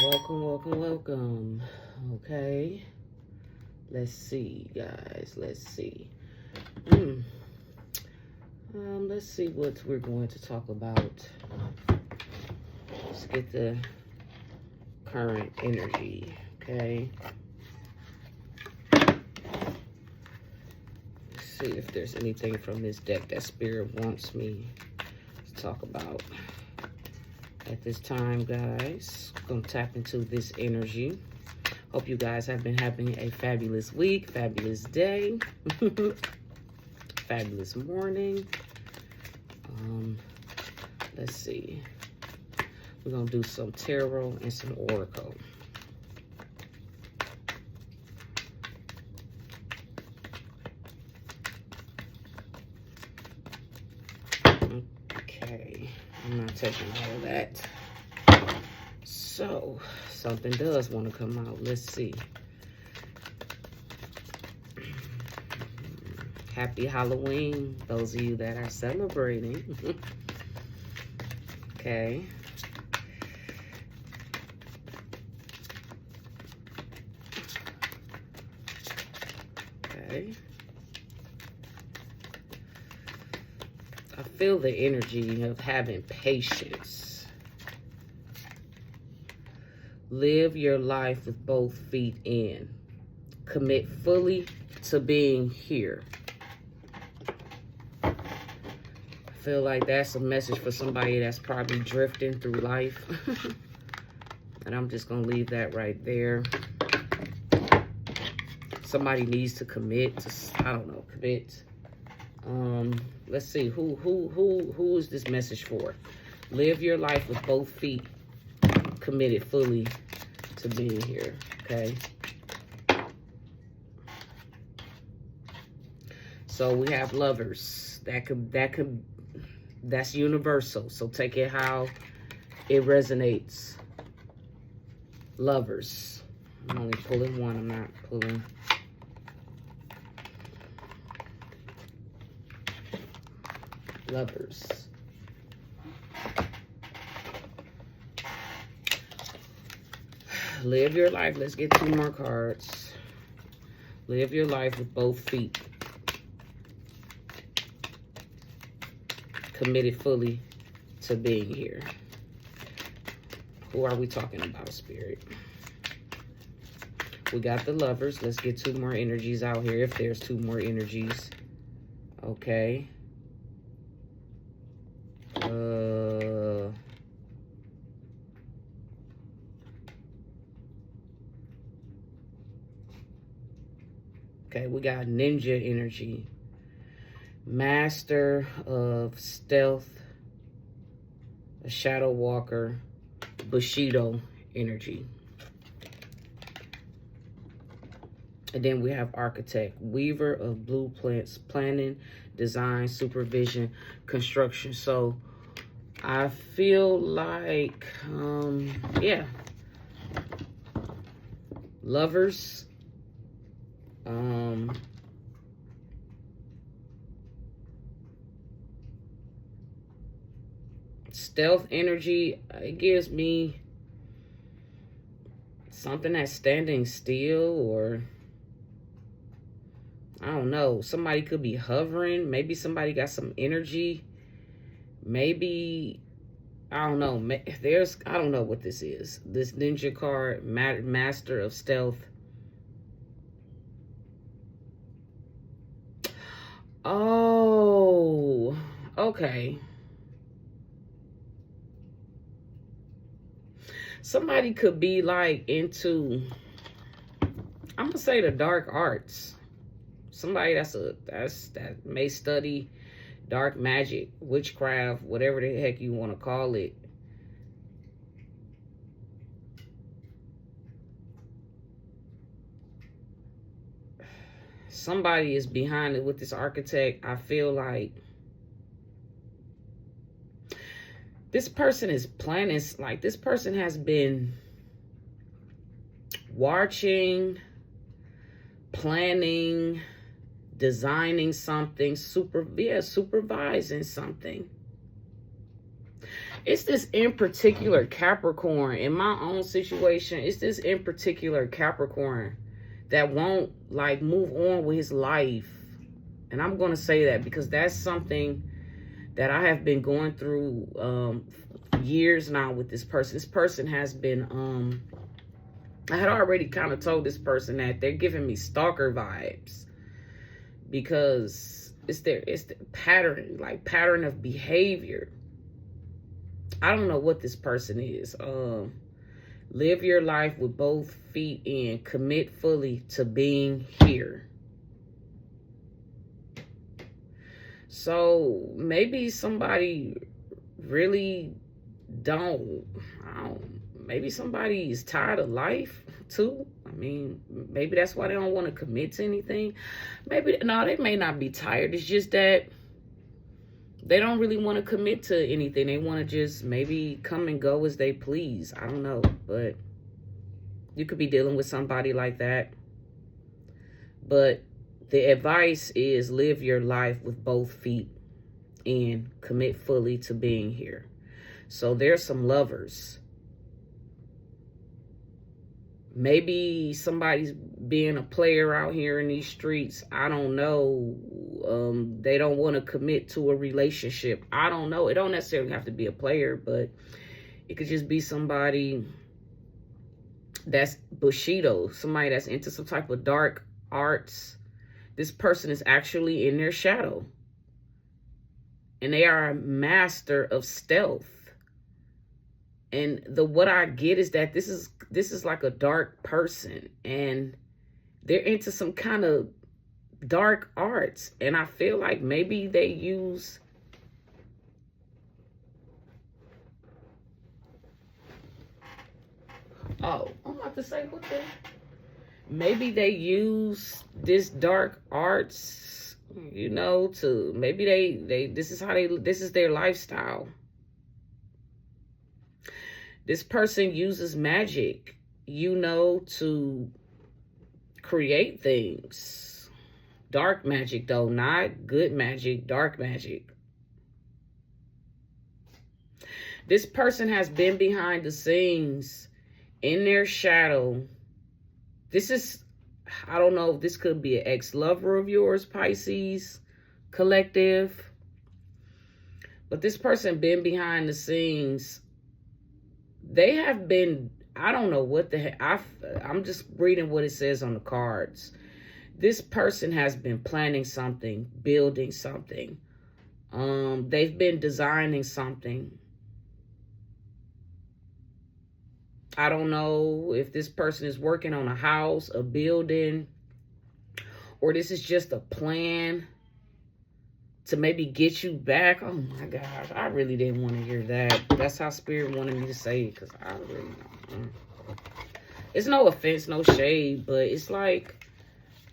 Welcome, welcome, welcome. Okay. Let's see, guys. Let's see. Let's see what we're going to talk about. Let's get the current energy. Okay. Let's see if there's anything from this deck that Spirit wants me to talk about. At this time, guys, I'm going to tap into this energy. Hope you guys have been having a fabulous week, fabulous day, fabulous morning. Let's see. We're going to do some tarot and some oracle. Okay. I'm not taking all of that. So, something does want to come out. Let's see. Happy Halloween, those of you that are celebrating. Okay. Okay. I feel the energy of having patience. Live your life with both feet in. Commit fully to being here. I feel like that's a message for somebody that's probably drifting through life. And I'm just going to leave that right there. Somebody needs to commit to, I don't know, commit. Let's see, who is this message for? Live your life with both feet committed fully to being here, okay? So we have lovers. That's universal. So take it how it resonates. Lovers. I'm only pulling one, I'm not pulling. Lovers. Live your life. Let's get 2 more cards. Live your life with both feet. Committed fully to being here. Who are we talking about, Spirit? We got the lovers. Let's get 2 more energies out here, if there's 2 more energies. Okay. Okay, we got ninja energy. Master of stealth. A shadow walker. Bushido energy. And then we have architect. Weaver of blueprints. Planning, design, supervision, construction. So I feel like, yeah. Lovers. Stealth energy, it gives me something that's standing still, or I don't know. Somebody could be hovering. Maybe somebody got some energy. Maybe, I don't know. I don't know what this is. This ninja card, master of stealth. Oh, okay. Somebody could be like into, I'm gonna say, the dark arts. Somebody that may study dark magic, witchcraft, whatever the heck you want to call it. Somebody is behind it with this architect. I feel like this person is planning, like this person has been watching, planning, designing something, supervising something. It's this in particular Capricorn. In my own situation, it's this in particular Capricorn that won't like move on with his life. And I'm going to say that because that's something that I have been going through years now with this person. This person has been, I had already kind of told this person that they're giving me stalker vibes because it's the pattern, like pattern of behavior. I don't know what this person is. Live your life with both feet in. Commit fully to being here. So maybe somebody really maybe somebody is tired of life too. I mean, maybe that's why they don't want to commit to anything. Maybe, no, they may not be tired. It's just that they don't really want to commit to anything. They want to just maybe come and go as they please. I don't know, but you could be dealing with somebody like that. But the advice is live your life with both feet in. Commit fully to being here. So there's some lovers. Maybe somebody's being a player out here in these streets. I don't know. They don't want to commit to a relationship. I don't know. It don't necessarily have to be a player, but it could just be somebody that's Bushido, somebody that's into some type of dark arts. This person is actually in their shadow. And they are a master of stealth. And what I get is that this is like a dark person, and they're into some kind of dark arts. And I feel like maybe they use I'm about to say what the maybe they use this dark arts, you know, to maybe they this is their lifestyle. This person uses magic, you know, to create things. Dark magic, though, not good magic, dark magic. This person has been behind the scenes in their shadow. This is, I don't know if this could be an ex-lover of yours, Pisces collective. But this person been behind the scenes. They have been, I don't know what the heck, I'm just reading what it says on the cards. This person has been planning something, building something. They've been designing something. I don't know if this person is working on a house, a building, or this is just a plan to maybe get you back. Oh my gosh, I really didn't want to hear that. That's how Spirit wanted me to say it, because I really don't. It's no offense, no shade, but it's like,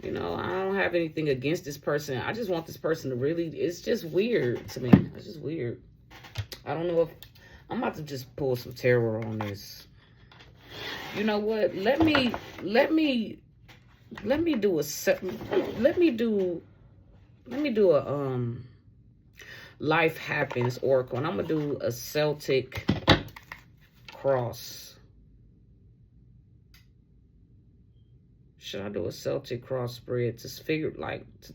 you know, I don't have anything against this person. I just want this person to really, it's just weird to me. It's just weird. I don't know if, I'm about to just pull some tarot on this. You know what? Let me do a Life Happens Oracle, and I'm gonna do a Celtic cross. Should I do a Celtic cross spread to figure, like, to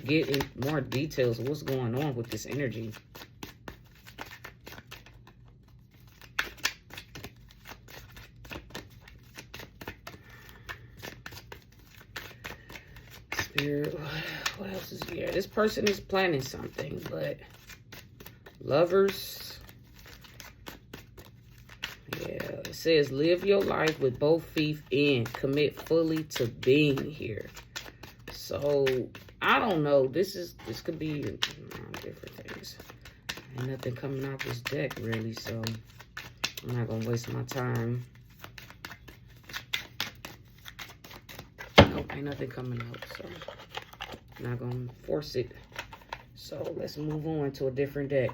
get in more details of what's going on with this energy? Spirit, what else is here? This person is planning something, but lovers. Yeah, it says live your life with both feet in. Commit fully to being here. So I don't know. This could be different things. Ain't nothing coming out this deck really, so I'm not gonna waste my time. Nope, ain't nothing coming out, so I'm not gonna force it. So let's move on to a different deck.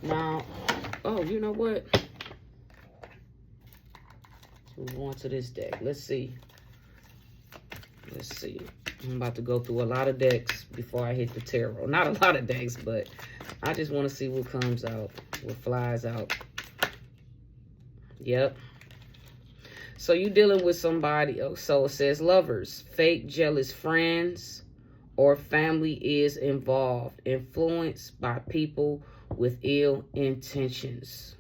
Now, oh, you know what? Let's move on to this deck. Let's see. Let's see. I'm about to go through a lot of decks before I hit the tarot. Not a lot of decks, but I just want to see what comes out, what flies out. Yep. So you dealing with somebody. Oh, so it says lovers, fake jealous friends, or family is involved, influenced by people with ill intentions.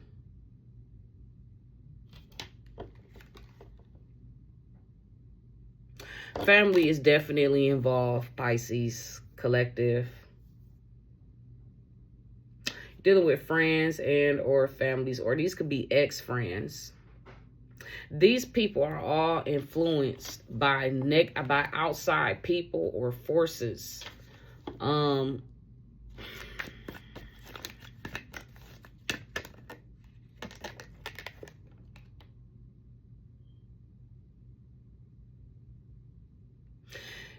Family is definitely involved, Pisces, collective. Dealing with friends and or families, or these could be ex-friends. These people are all influenced by outside people or forces.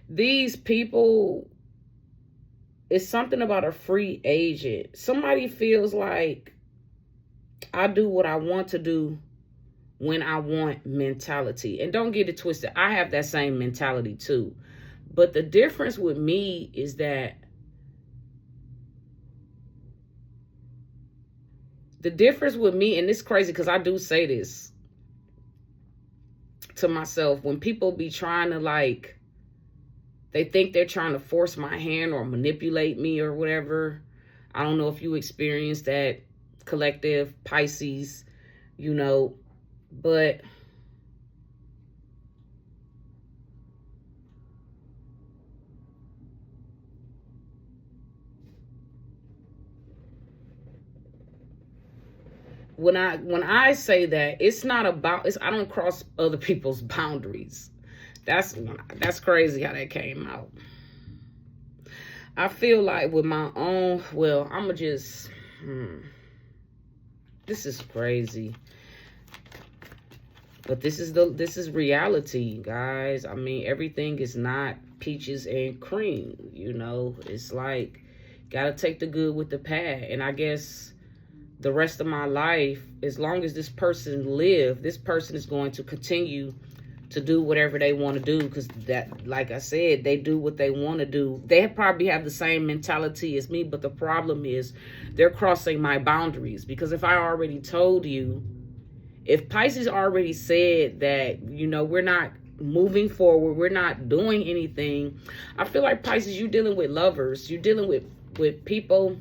These people, it's something about a free agent. Somebody feels like I do what I want to do when I want mentality. And don't get it twisted. I have that same mentality too. But the difference with me is that and it's crazy because I do say this to myself, when people be trying to like, they think they're trying to force my hand or manipulate me or whatever. I don't know if you experienced that, collective, Pisces, you know, but when I say that, it's not about, I don't cross other people's boundaries. That's crazy how that came out. I feel like with my own, well, I'ma just, this is crazy. But this is reality, guys. I mean, everything is not peaches and cream, you know. It's like, gotta take the good with the bad. And I guess the rest of my life, as long as this person lives, this person is going to continue to do whatever they want to do, because that, like I said, they do what they want to do. They probably have the same mentality as me, but the problem is they're crossing my boundaries. Because if I already told you, if Pisces already said that, you know, we're not moving forward, we're not doing anything, I feel like Pisces, you're dealing with lovers, you're dealing with people.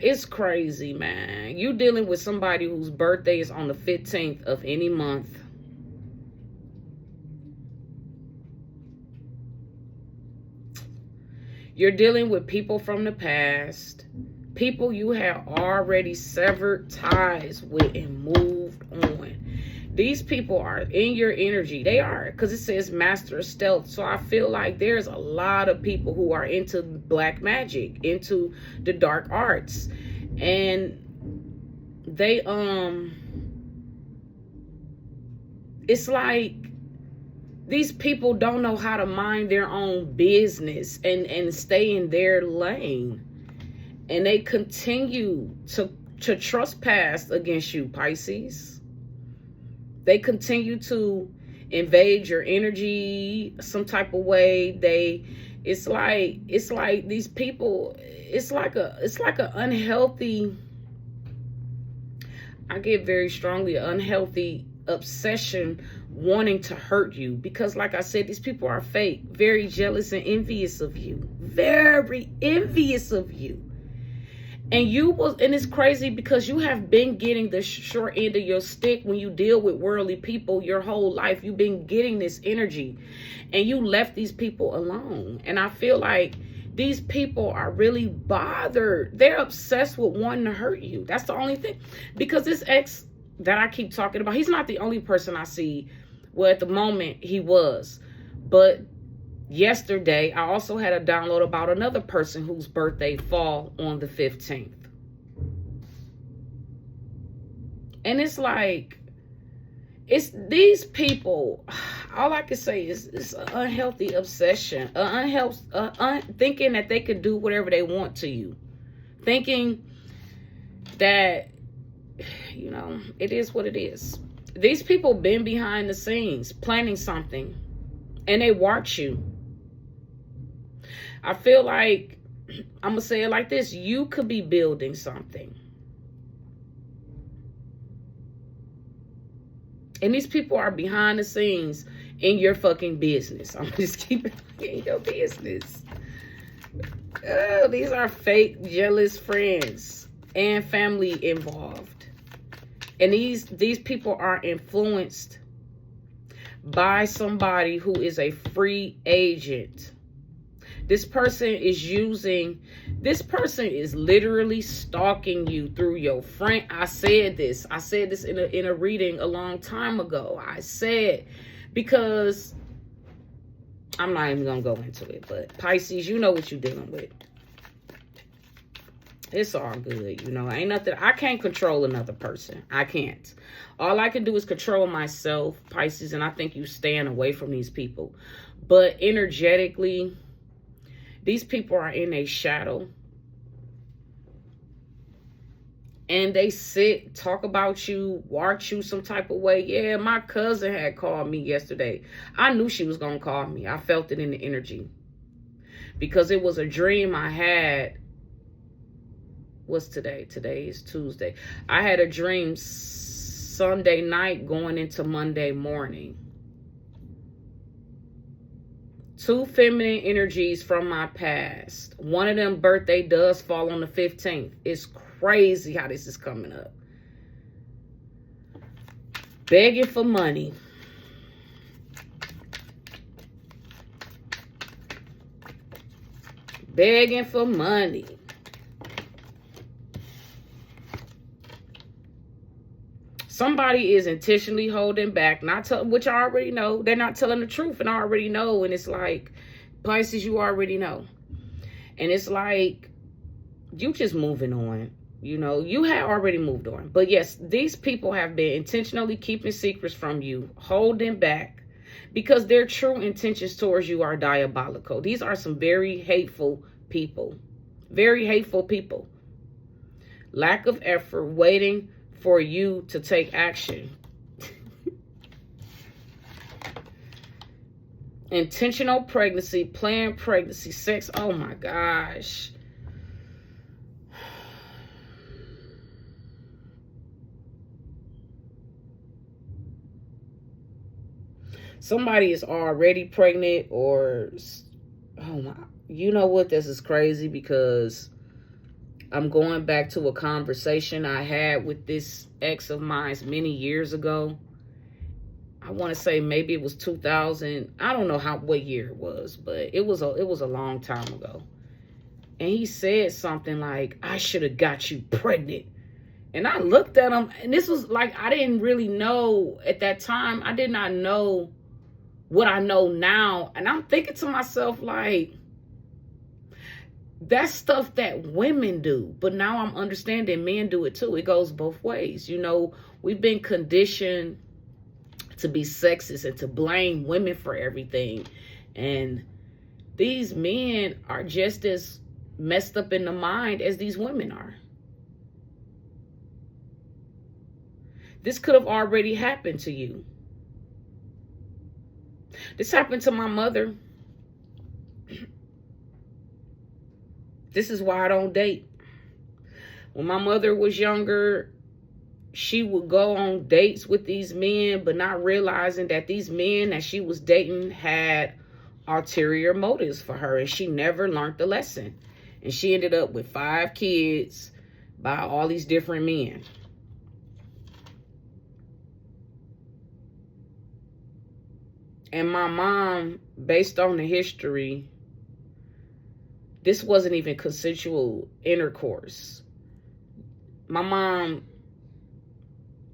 It's crazy, man. You dealing with somebody whose birthday is on the 15th of any month. You're dealing with people from the past. People you have already severed ties with and moved on. These people are in your energy. They are, because it says master of stealth. So I feel like there's a lot of people who are into black magic, into the dark arts. And they, it's like these people don't know how to mind their own business and stay in their lane. And they continue to trespass against you, Pisces. They continue to invade your energy some type of way. It's like these people, it's like a unhealthy, I get very strongly unhealthy obsession wanting to hurt you. Because like I said, these people are fake, very jealous and envious of you, very envious of you. And it's crazy because you have been getting the short end of your stick when you deal with worldly people your whole life. You've been getting this energy and you left these people alone. And I feel like these people are really bothered. They're obsessed with wanting to hurt you. That's the only thing. Because this ex that I keep talking about, he's not the only person I see. Well, at the moment he was. But yesterday, I also had a download about another person whose birthday fall on the 15th. And it's like, it's these people, all I can say is it's an unhealthy obsession, thinking that they could do whatever they want to you. Thinking that, you know, it is what it is. These people been behind the scenes planning something. And they watch you. I feel like, I'm going to say it like this. You could be building something. And these people are behind the scenes in your fucking business. I'm just keeping it in your business. Oh, these are fake, jealous friends and family involved. And these people are influenced by somebody who is a free agent. This person is literally stalking you through your friend. I said this in a reading a long time ago. I said, because I'm not even gonna go into it, but Pisces, you know what you're dealing with. It's all good, you know. Ain't nothing. I can't control another person. I can't. All I can do is control myself, Pisces, and I think you staying away from these people. But energetically, these people are in a shadow. And they sit, talk about you, watch you some type of way. Yeah, my cousin had called me yesterday. I knew she was going to call me. I felt it in the energy. Because it was a dream I had. What's today? Today is Tuesday. I had a dream Sunday night going into Monday morning. Two feminine energies from my past. One of them birthday does fall on the 15th. It's crazy how this is coming up. Begging for money. Begging for money. Somebody is intentionally holding back, which I already know. They're not telling the truth, and I already know. And it's like, Pisces, you already know. And it's like, you just moving on. You know, you had already moved on. But yes, these people have been intentionally keeping secrets from you, holding back, because their true intentions towards you are diabolical. These are some very hateful people. Very hateful people. Lack of effort, waiting for you to take action. Intentional pregnancy, planned pregnancy, sex. Oh my gosh. Somebody is already pregnant, or, oh my, you know what? This is crazy, because I'm going back to a conversation I had with this ex of mine many years ago. I want to say maybe it was 2000. I don't know what year it was, but it was a long time ago. And he said something like, I should have got you pregnant. And I looked at him, and this was like, I didn't really know at that time. I did not know what I know now. And I'm thinking to myself, like, that's stuff that women do. But now I'm understanding men do it too. It goes both ways. You know, we've been conditioned to be sexist and to blame women for everything. And these men are just as messed up in the mind as these women are. This could have already happened to you. This happened to my mother. This is why I don't date. When my mother was younger, she would go on dates with these men, but not realizing that these men that she was dating had ulterior motives for her, and she never learned the lesson. And she ended up with 5 kids by all these different men. And my mom, based on the history, this wasn't even consensual intercourse. My mom,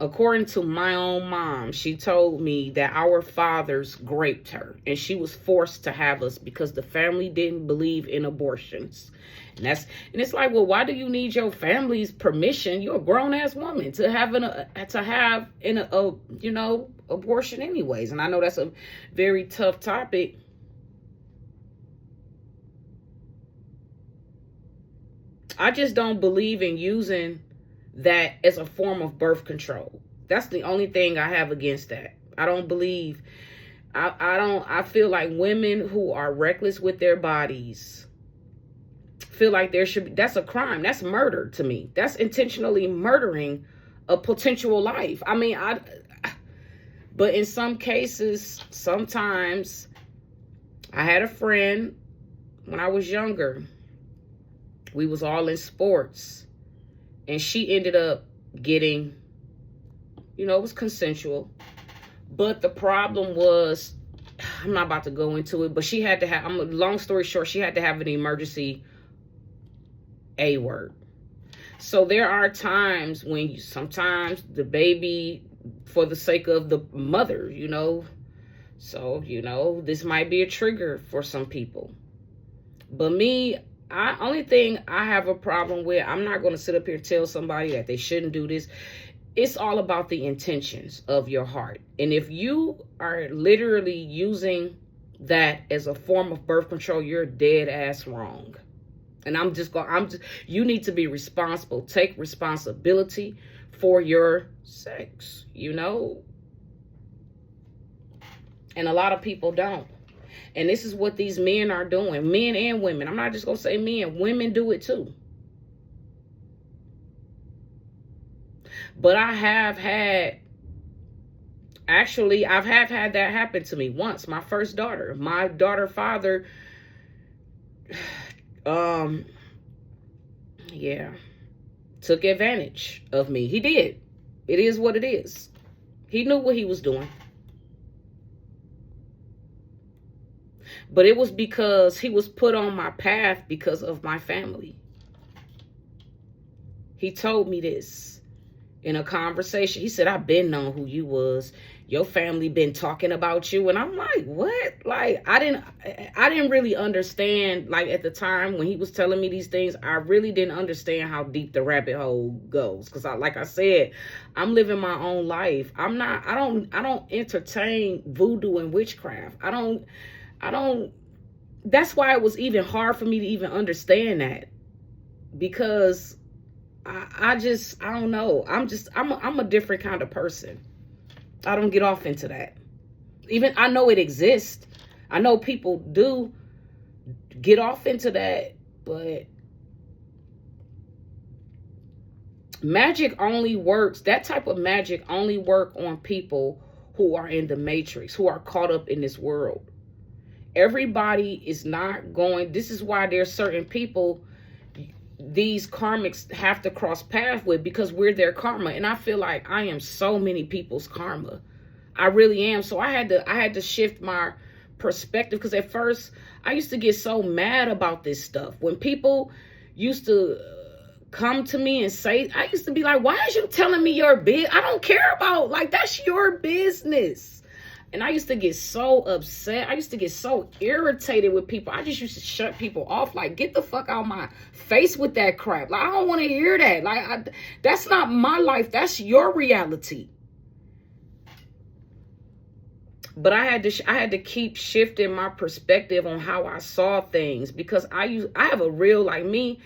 according to my own mom, she told me that our fathers raped her, and she was forced to have us because the family didn't believe in abortions. And it's like, well, why do you need your family's permission? You're a grown ass woman to have abortion anyways. And I know that's a very tough topic. I just don't believe in using that as a form of birth control. That's the only thing I have against that. I don't believe. I feel like women who are reckless with their bodies feel like that's a crime. That's murder to me. That's intentionally murdering a potential life. I mean, but in some cases, sometimes I had a friend when I was younger. We was all in sports, and she ended up getting, it was consensual. But the problem was, I'm not about to go into it, but she had to have, long story short, she had to have an emergency A word. So there are times when sometimes the baby, for the sake of the mother, so, this might be a trigger for some people. But me, only thing I have a problem with, I'm not going to sit up here and tell somebody that they shouldn't do this. It's all about the intentions of your heart. And if you are literally using that as a form of birth control, you're dead ass wrong. And you need to be responsible. Take responsibility for your sex, And a lot of people don't. And this is what these men are doing, men and women. I'm not just going to say men, women do it too. But I've had that happen to me once. My first daughter, my daughter father, took advantage of me. He did. It is what it is. He knew what he was doing. But it was because he was put on my path because of my family. He told me this in a conversation. He said, I've been knowing who you was. Your family been talking about you. And I'm like, what? Like, I didn't really understand, like, at the time when he was telling me these things, I really didn't understand how deep the rabbit hole goes. Because like I said, I'm living my own life. I don't entertain voodoo and witchcraft. I don't, that's why it was even hard for me to even understand that. Because I don't know. I'm a different kind of person. I don't get off into that. Even I know it exists. I know people do get off into that, but magic only works. That type of magic only work on people who are in the matrix, who are caught up in this world. Everybody is not going. This is why there's certain people these karmics have to cross paths with, because we're their karma. And I feel like I am so many people's karma. I really am. So I had to shift my perspective, because at first I used to get so mad about this stuff. When people used to come to me and say, I used to be like, why is you telling me your business? I don't care about, like, that's your business. And I used to get so upset. I used to get so irritated with people. I just used to shut people off. Like, get the fuck out of my face with that crap. Like, I don't want to hear that. Like, that's not my life. That's your reality. But I had to keep shifting my perspective on how I saw things, because I have a real, like me,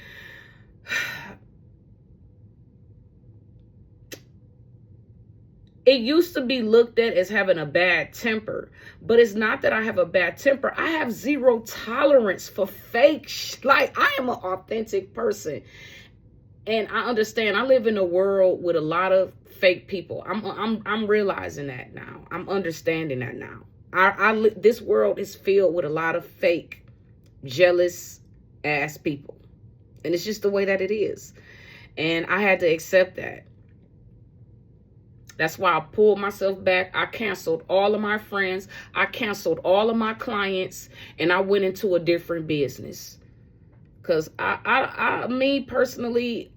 it used to be looked at as having a bad temper, but it's not that I have a bad temper. I have zero tolerance for fake like, I am an authentic person. And I understand I live in a world with a lot of fake people. I'm realizing that now. I'm understanding that now. This world is filled with a lot of fake, jealous ass people. And it's just the way that it is. And I had to accept that. That's why I pulled myself back. I canceled all of my friends. I canceled all of my clients, and I went into a different business. Cause me personally,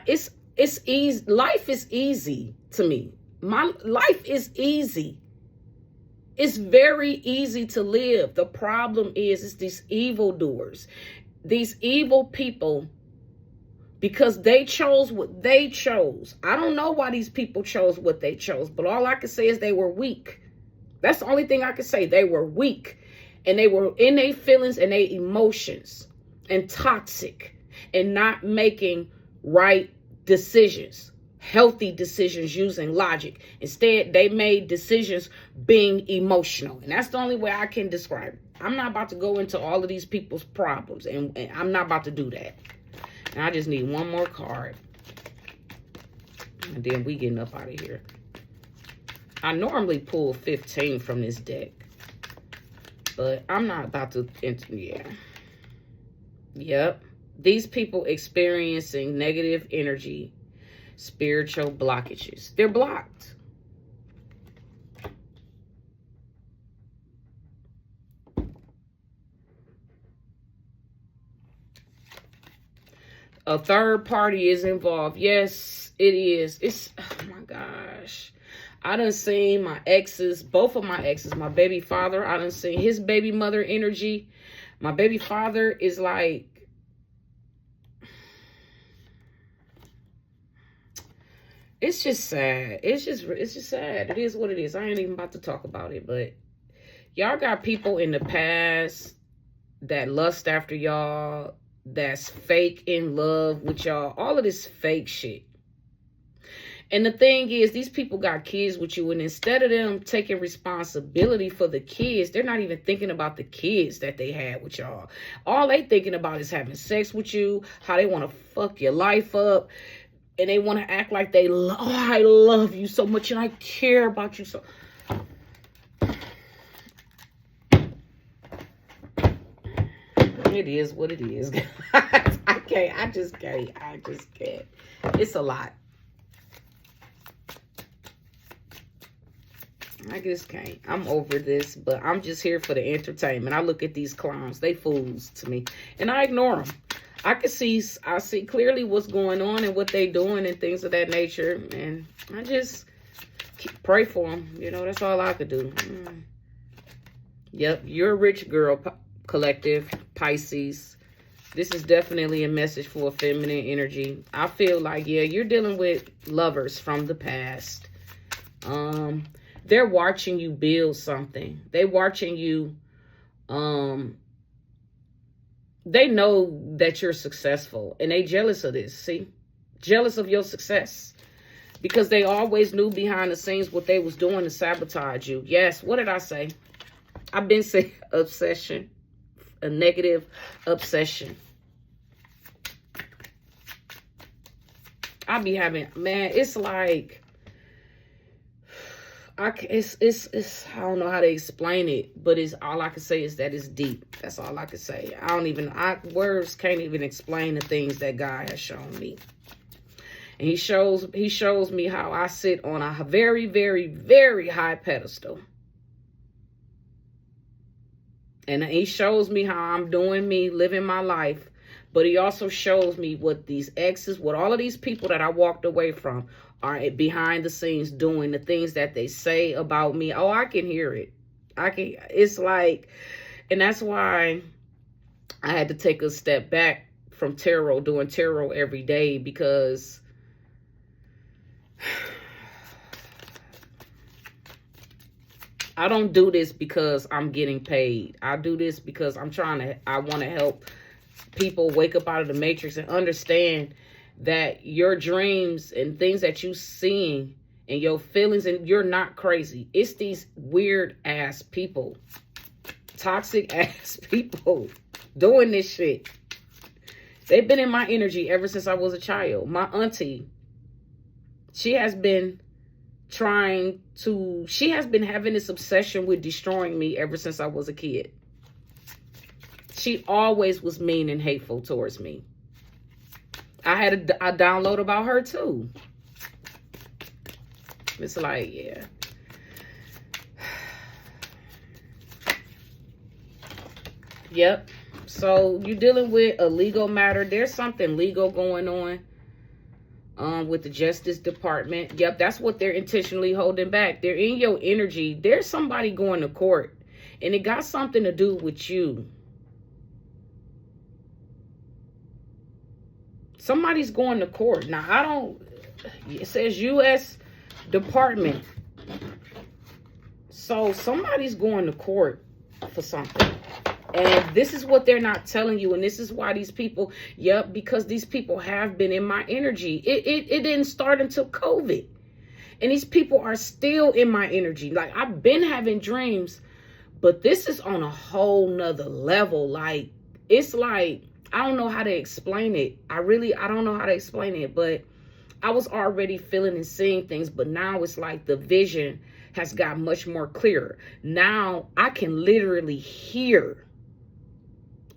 it's easy. Life is easy to me. My life is easy. It's very easy to live. The problem is, it's these evildoers, these evil people. Because they chose what they chose. I don't know why these people chose what they chose, but all I can say is they were weak. That's the only thing I can say. They were weak, and they were in their feelings and their emotions, and toxic, and not making right decisions. healthy decisions using logic. Instead, they made decisions being emotional. And that's the only way I can describe it. I'm not about to go into all of these people's problems. And I'm not about to do that. And I just need one more card. And then we getting up out of here. I normally pull 15 from this deck. But I'm not about to, yeah. Yep. These people experiencing negative energy, spiritual blockages. They're blocked. A third party is involved. Yes, it is. It's, oh my gosh. I done seen my exes, both of my exes, my baby father, I done seen his baby mother energy. My baby father is like, it's just sad. It's just sad. It is what it is. I ain't even about to talk about it, but y'all got people in the past that lust after y'all, that's fake in love with y'all, all of this fake shit. And the thing is, these people got kids with you, and instead of them taking responsibility for the kids, they're not even thinking about the kids that they had with y'all. All they thinking about is having sex with you, how they want to fuck your life up, and they want to act like they, I love you so much, and I care about you so. It is what it is. I just can't. It's a lot. I just can't. I'm over this, but I'm just here for the entertainment. I look at these clowns. They fools to me. And I ignore them. I see clearly what's going on and what they doing and things of that nature. And I just pray for them. You know, that's all I could do. Yep, you're a rich girl, collective, Pisces. This is definitely a message for feminine energy. I feel like, yeah, you're dealing with lovers from the past. They're watching you build something. They're watching you, they know that you're successful, and they jealous of this, see? Jealous of your success. Because they always knew behind the scenes what they was doing to sabotage you. Yes, what did I say? I've been saying obsession, a negative obsession. I be having, man, it's like, it's I don't know how to explain it, but it's all I can say is that it's deep. That's all I can say. Words can't even explain the things that God has shown me. And he shows me how I sit on a very, very, very high pedestal. And he shows me how I'm doing me, living my life. But he also shows me what these exes, what all of these people that I walked away from are behind the scenes doing, the things that they say about me. Oh, I can hear it. It's like, and that's why I had to take a step back from tarot, doing tarot every day, because I don't do this because I'm getting paid. I do this because I want to help people wake up out of the matrix and understand that your dreams and things that you seeing and your feelings, and you're not crazy. It's these weird ass people, toxic ass people doing this shit. They've been in my energy ever since I was a child. My auntie, she has been having this obsession with destroying me ever since I was a kid. She always was mean and hateful towards me. I had a download about her too. It's like, yeah. Yep. So you're dealing with a legal matter. There's something legal going on with the Justice Department. Yep, that's what they're intentionally holding back. They're in your energy. There's somebody going to court, and it got something to do with you. Somebody's going to court. Now, it says U.S. Department. So somebody's going to court for something. And this is what they're not telling you. And this is why these people, yep, because these people have been in my energy. It didn't start until COVID. And these people are still in my energy. Like, I've been having dreams, but this is on a whole nother level. Like, it's like, I don't know how to explain it. I don't know how to explain it, but I was already feeling and seeing things, but now it's like the vision has got much more clearer. Now I can literally hear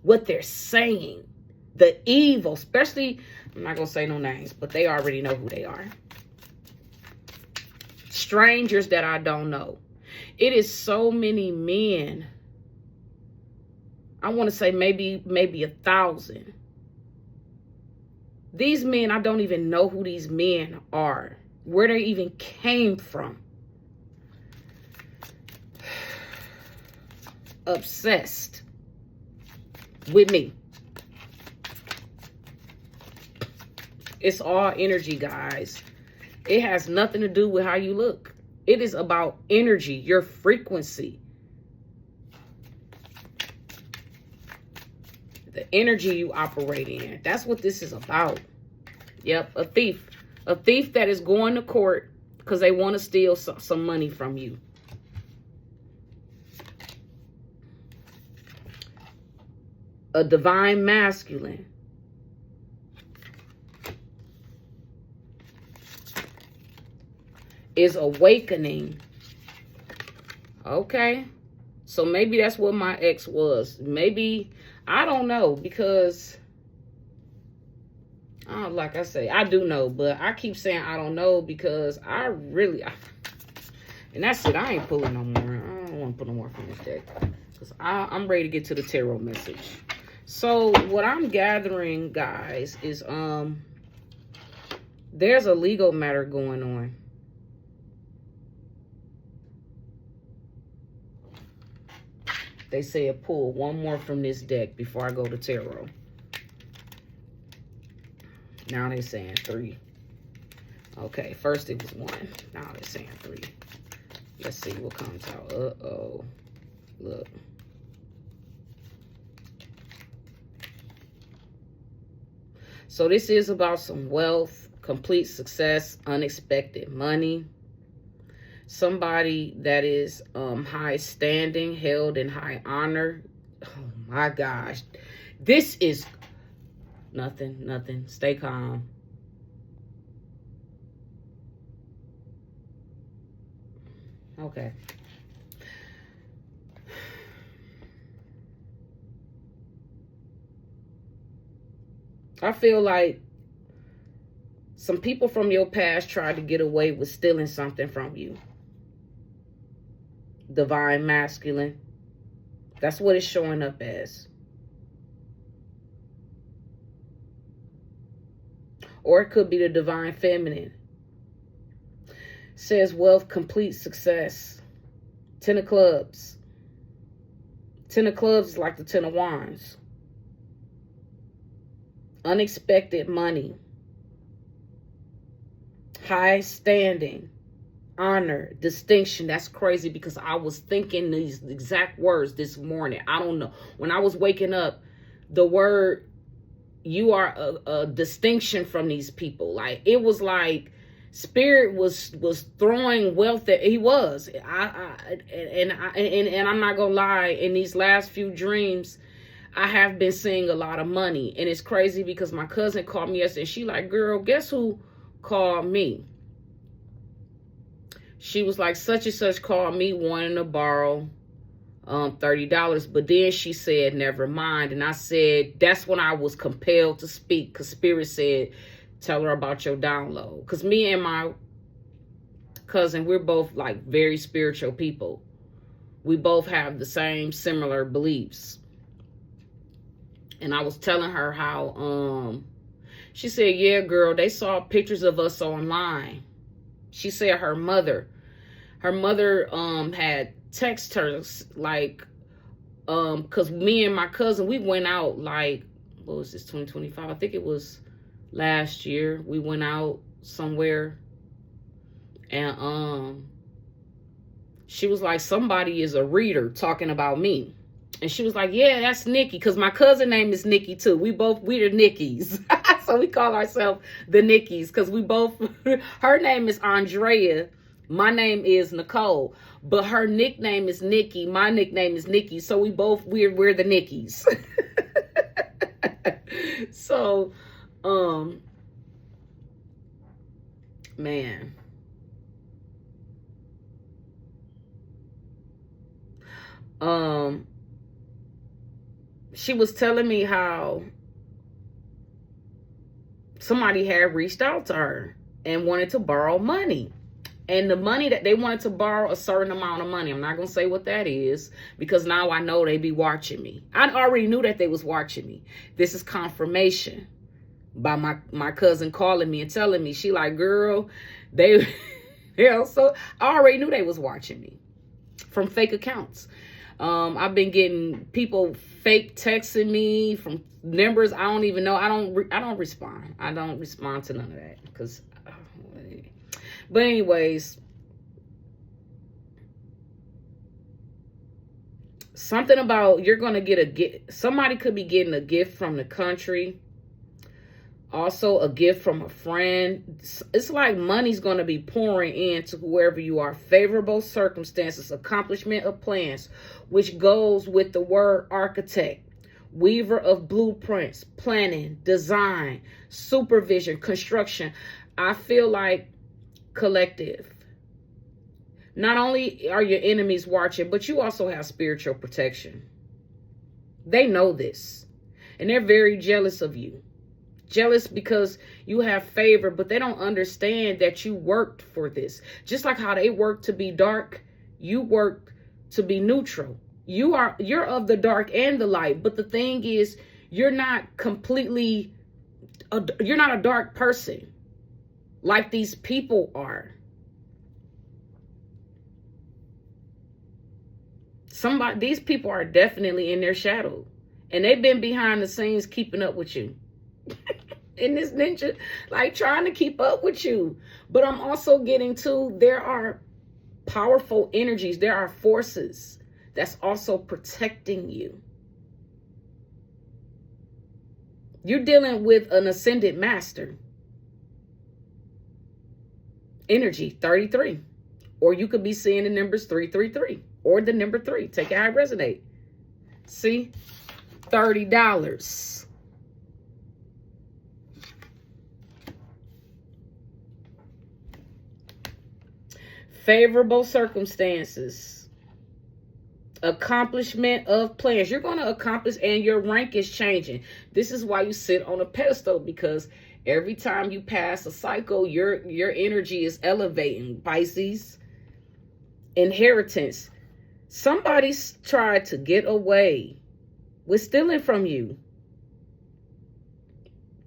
what they're saying. The evil, especially, I'm not going to say no names, but they already know who they are. Strangers that I don't know. It is so many men. I want to say maybe 1,000. These men, I don't even know who these men are, where they even came from. Obsessed with me. It's all energy, guys. It has nothing to do with how you look. It is about energy, your frequency. The energy you operate in. That's what this is about. Yep, a thief. A thief that is going to court because they want to steal some money from you. A divine masculine. Is awakening. Okay. So maybe that's what my ex was. Maybe, I don't know, because like I say, I do know, but I keep saying I don't know because and that's it. I ain't pulling no more. I don't want to put no more from this deck because I'm ready to get to the tarot message. So what I'm gathering, guys, is there's a legal matter going on. They said pull one more from this deck before I go to tarot. Now they're saying 3. Okay, first it was 1. Now they're saying 3. Let's see what comes out. Uh-oh. Look. So this is about some wealth, complete success, unexpected money. Somebody that is high standing, held in high honor. Oh my gosh. This is nothing. Stay calm. Okay. I feel like some people from your past tried to get away with stealing something from you. Divine masculine. That's what it's showing up as. Or it could be the divine feminine. Says wealth, complete success. 10 of clubs. 10 of clubs is like the 10 of wands. Unexpected money. High standing. Honor, distinction. That's crazy because I was thinking these exact words this morning. I don't know. When I was waking up, the word, you are a distinction from these people. Like, it was like Spirit was throwing wealth at, he was. And I'm not gonna lie, in these last few dreams, I have been seeing a lot of money. And it's crazy because my cousin called me yesterday and she like, girl, guess who called me? She was like, such and such called me wanting to borrow $30. But then she said, never mind. And I said, that's when I was compelled to speak. Because Spirit said, tell her about your download. Because me and my cousin, we're both like very spiritual people. We both have the same similar beliefs. And I was telling her how, she said, yeah, girl, they saw pictures of us online. She said her mother had text her like, cause me and my cousin, we went out like, what was this, 2025? I think it was last year. We went out somewhere and she was like, somebody is a reader talking about me. And she was like, yeah, that's Nikki. Because my cousin name is Nikki too. We're the Nickies. So we call ourselves the Nickies. Because we both, her name is Andrea. My name is Nicole. But her nickname is Nikki. My nickname is Nikki. So we're the Nickies. So, man. She was telling me how somebody had reached out to her and wanted to borrow money. And the money that they wanted to borrow, a certain amount of money. I'm not going to say what that is because now I know they be watching me. I already knew that they was watching me. This is confirmation by my cousin calling me and telling me. She like, girl, they, so I already knew they was watching me from fake accounts. I've been getting people fake texting me from numbers I don't even know. I don't respond. I don't respond to none of that because. But anyways, something about you're gonna get a gift. Somebody could be getting a gift from the country. Also, a gift from a friend. It's like money's going to be pouring into whoever you are. Favorable circumstances, accomplishment of plans, which goes with the word architect, weaver of blueprints, planning, design, supervision, construction. I feel like collective. Not only are your enemies watching, but you also have spiritual protection. They know this, and they're very jealous of you. Jealous because you have favor, but they don't understand that you worked for this. Just like how they work to be dark, you work to be neutral. You're of the dark and the light, but the thing is, you're not a dark person like these people are. These people are definitely in their shadow, and they've been behind the scenes keeping up with you. In this ninja, like trying to keep up with you. But I'm also getting to, there are powerful energies. There are forces that's also protecting you. You're dealing with an ascended master. Energy 33. Or you could be seeing the numbers 333 or the number 3. Take it how it resonate. See? $30. Favorable circumstances, accomplishment of plans. You're going to accomplish, and your rank is changing. This is why you sit on a pedestal, because every time you pass a cycle, your energy is elevating. Pisces. Inheritance. Somebody's tried to get away with stealing from you.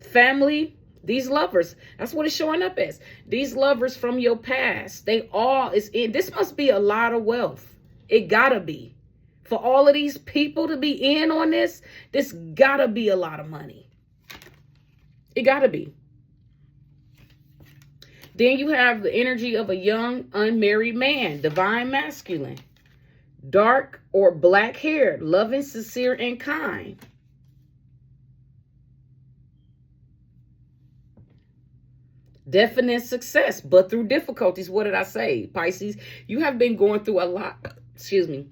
Family. These lovers, that's what it's showing up as. These lovers from your past, this must be a lot of wealth. It gotta be. For all of these people to be in on this gotta be a lot of money. It gotta be. Then you have the energy of a young, unmarried man, divine masculine. Dark or black hair, loving, sincere, and kind. Definite success, but through difficulties. What did I say, Pisces? You have been going through a lot. Excuse me.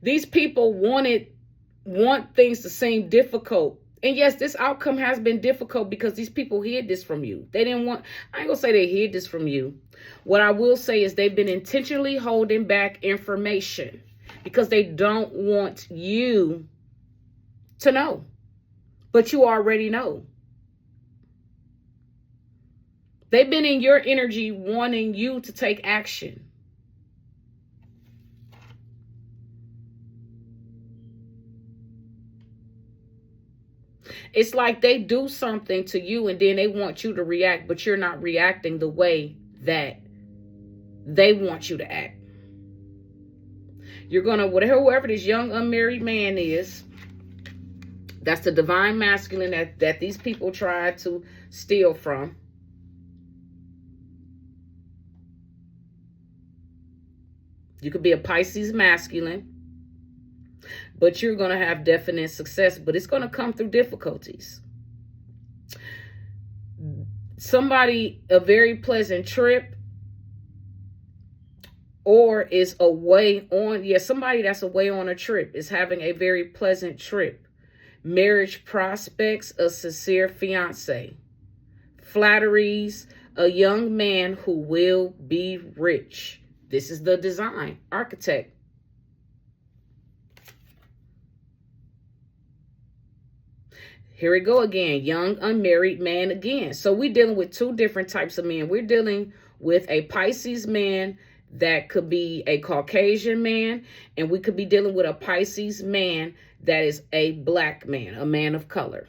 These people want things to seem difficult. And yes, this outcome has been difficult because these people hid this from you. I ain't gonna say they hid this from you. What I will say is they've been intentionally holding back information because they don't want you to know. But you already know. They've been in your energy wanting you to take action. It's like they do something to you and then they want you to react, but you're not reacting the way that they want you to act. You're going to, whoever this young unmarried man is, that's the divine masculine that these people try to steal from. You could be a Pisces masculine. but you're going to have definite success, but it's going to come through difficulties. Somebody, a very pleasant trip, or is away on, somebody that's away on a trip is having a very pleasant trip. Marriage prospects, a sincere fiance. Flatteries, a young man who will be rich. This is the design architect. Here we go again. Young unmarried man again. So we're dealing with two different types of men. We're dealing with a Pisces man that could be a Caucasian man, and we could be dealing with a Pisces man that is a black man, a man of color.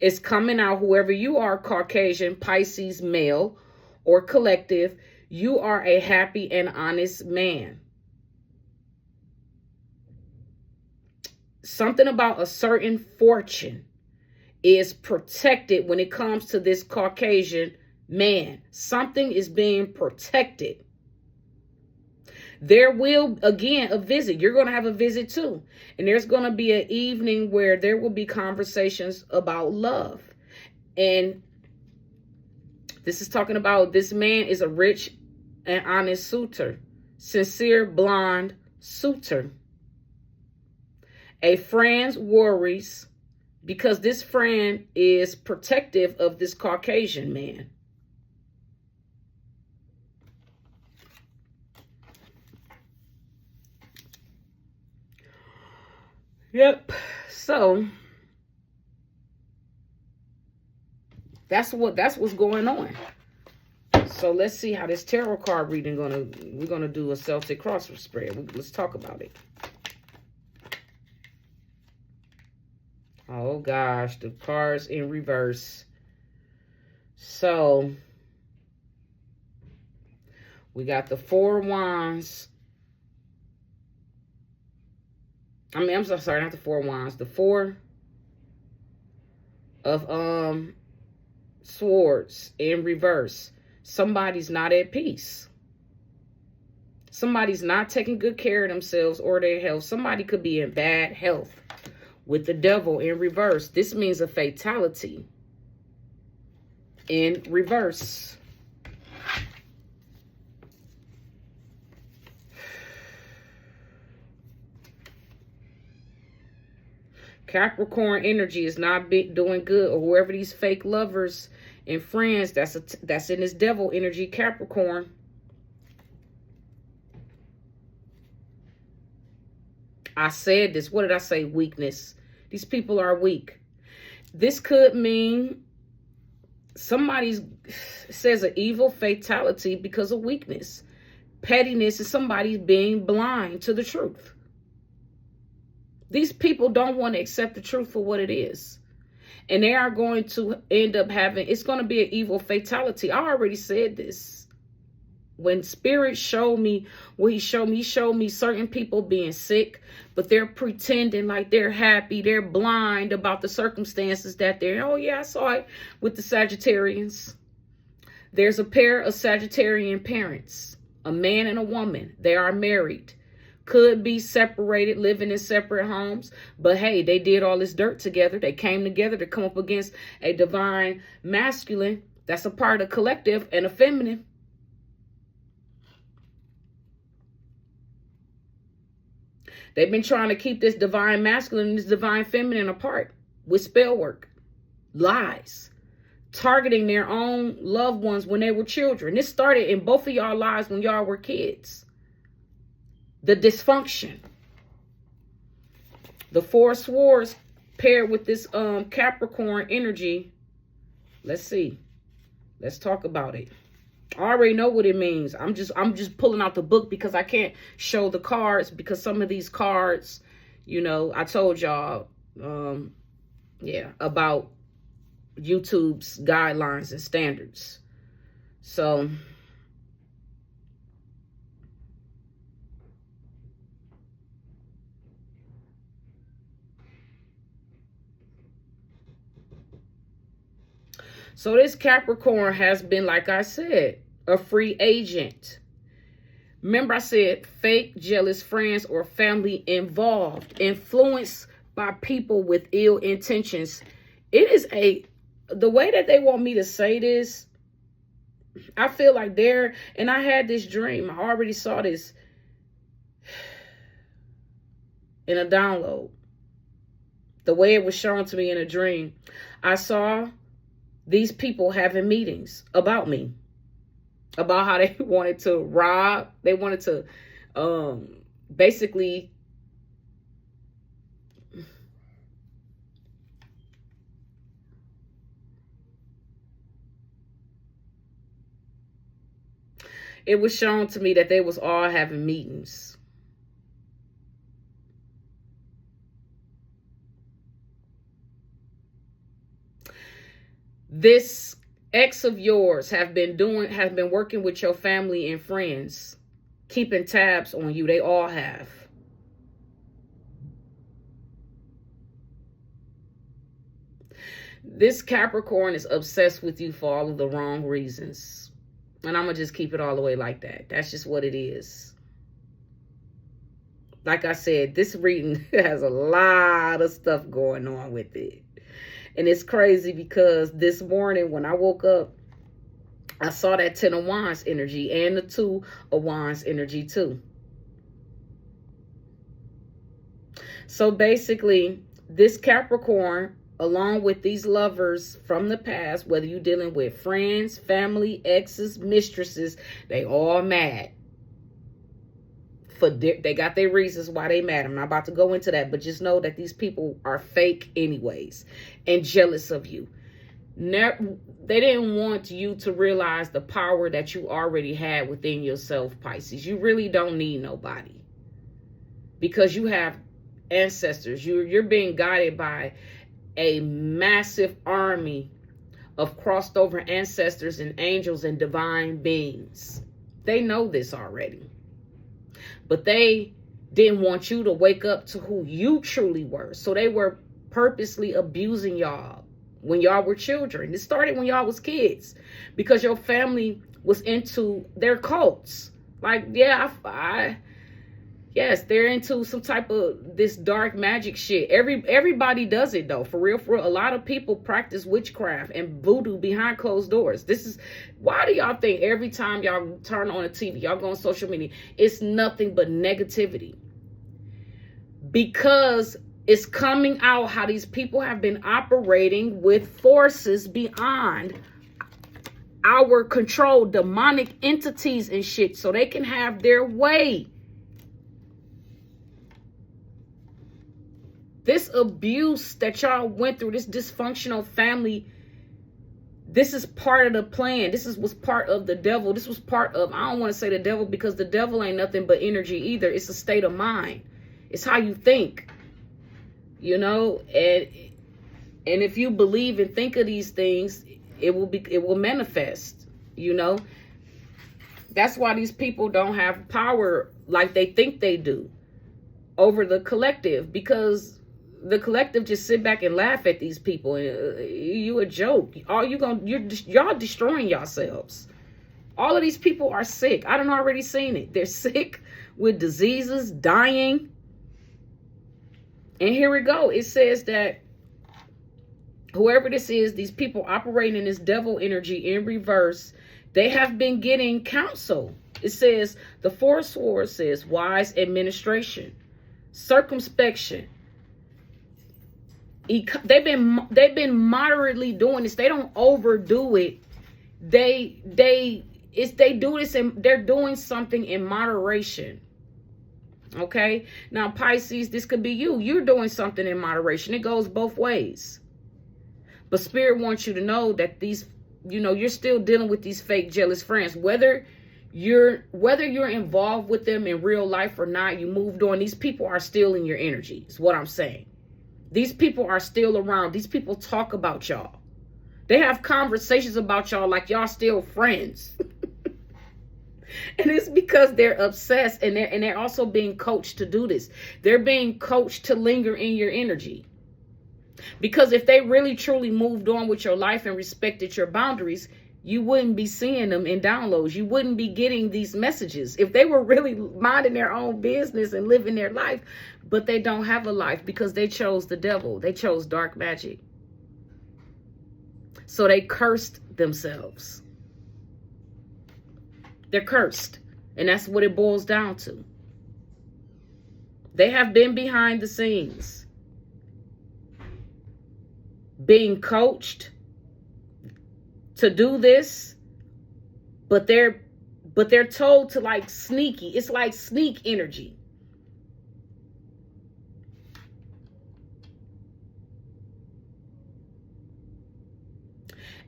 It's coming out, whoever you are, Caucasian, Pisces male, or collective, you are a happy and honest man. Something about a certain fortune is protected when it comes to this Caucasian man. Something is being protected. There will, again, a visit. You're going to have a visit too. And there's going to be an evening where there will be conversations about love. And this is talking about this man is a rich and honest suitor. Sincere blonde suitor. A friend worries because this friend is protective of this Caucasian man. Yep. So that's what's going on. So let's see how this tarot card reading we're gonna do a Celtic cross spread. Let's talk about it. Oh gosh, the cards in reverse. So we got the Four of Wands. I'm so sorry, not the Four of Wands. The Four of Swords in reverse. Somebody's not at peace. Somebody's not taking good care of themselves or their health. Somebody could be in bad health. With the Devil in reverse, this means a fatality in reverse. Capricorn energy is not doing good, or whoever these fake lovers and friends that's in this Devil energy, Capricorn. I said this. What did I say? Weakness. These people are weak. This could mean somebody says an evil fatality because of weakness. Pettiness is somebody being blind to the truth. These people don't want to accept the truth for what it is. And they are going to end up having, it's going to be an evil fatality. I already said this. When Spirit showed me what he showed me certain people being sick, but they're pretending like they're happy. They're blind about the circumstances that they're, oh yeah, I saw it with the Sagittarians. There's a pair of Sagittarian parents, a man and a woman. They are married. Could be separated, living in separate homes. But hey, they did all this dirt together. They came together to come up against a divine masculine that's a part of collective and a feminine. They've been trying to keep this divine masculine and this divine feminine apart with spell work, lies, targeting their own loved ones when they were children. This started in both of y'all lives when y'all were kids. The dysfunction. The Four of Swords paired with this Capricorn energy. Let's see. Let's talk about it. I already know what it means. I'm just pulling out the book because I can't show the cards because some of these cards, you know, I told y'all about YouTube's guidelines and standards. So this Capricorn has been, like I said, a free agent. Remember I said fake, jealous friends or family involved, influenced by people with ill intentions. It is the way that they want me to say this, I feel like and I had this dream. I already saw this in a download. The way it was shown to me in a dream, I saw these people having meetings about me, about how they wanted to rob. They wanted to basically it was shown to me that they was all having meetings. This ex of yours has been working with your family and friends, keeping tabs on you. They all have. This Capricorn is obsessed with you for all of the wrong reasons. And I'm going to just keep it all the way like that. That's just what it is. Like I said, this reading has a lot of stuff going on with it. And it's crazy because this morning when I woke up, I saw that 10 of Wands energy and the 2 of Wands energy too. So basically, this Capricorn, along with these lovers from the past, whether you're dealing with friends, family, exes, mistresses, they all mad. They got their reasons why they mad. I'm not about to go into that, but just know that these people are fake anyways and jealous of you. They didn't want you to realize the power that you already had within yourself, Pisces. You really don't need nobody because you have ancestors. You're being guided by a massive army of crossed over ancestors and angels and divine beings. They know this already. But they didn't want you to wake up to who you truly were. So they were purposely abusing y'all when y'all were children. It started when y'all was kids because your family was into their cults. Like, yeah, yes, they're into some type of this dark magic shit. Everybody does it though, for real. A lot of people practice witchcraft and voodoo behind closed doors. Why do y'all think every time y'all turn on a TV, y'all go on social media, it's nothing but negativity? Because it's coming out how these people have been operating with forces beyond our control, demonic entities and shit, so they can have their way. This abuse that y'all went through, this dysfunctional family, this is part of the plan. This was part of the devil. This was part of, I don't want to say the devil because the devil ain't nothing but energy either. It's a state of mind. It's how you think, you know, and if you believe and think of these things, it will manifest, you know. That's why these people don't have power like they think they do over the collective, because the collective just sit back and laugh at these people. You a joke. Y'all destroying yourselves. All of these people are sick. I done already seen it. They're sick with diseases, dying. And here we go. It says that whoever this is, these people operating in this devil energy in reverse, they have been getting counsel. It says the Four Swords says wise administration, circumspection. They've been moderately doing this. They don't overdo it. They do this and they're doing something in moderation. Okay? Now, Pisces, this could be you. You're doing something in moderation. It goes both ways. But Spirit wants you to know that these, you know, you're still dealing with these fake jealous friends. Whether you're involved with them in real life or not, you moved on. These people are still in your energy, is what I'm saying. These people are still around. These people talk about y'all. They have conversations about y'all like y'all still friends. And it's because they're obsessed, and they're also being coached to do this. They're being coached to linger in your energy. Because if they really truly moved on with your life and respected your boundaries, you wouldn't be seeing them in downloads. You wouldn't be getting these messages if they were really minding their own business and living their life. But they don't have a life because they chose the devil. They chose dark magic. So they cursed themselves. They're cursed. And that's what it boils down to. They have been behind the scenes, being coached to do this, but they're told to like sneaky. It's like sneak energy.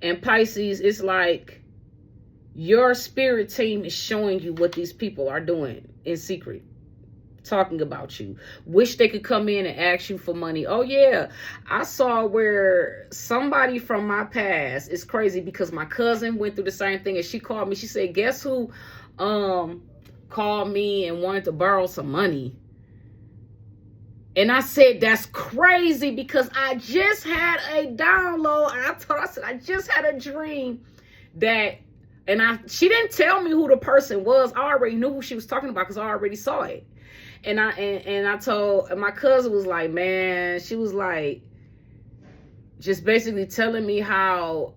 And Pisces, it's like your spirit team is showing you what these people are doing in secret. Talking about you. Wish they could come in and ask you for money. Oh yeah, I saw where somebody from my past, it's crazy because my cousin went through the same thing, and she called me. She said, guess who called me and wanted to borrow some money? And I said, that's crazy because I just had a download. I told her, I said, I just had a dream that, and she didn't tell me who the person was. I already knew who she was talking about because I already saw it. And I told, my cousin was like, man, she was like, just basically telling me how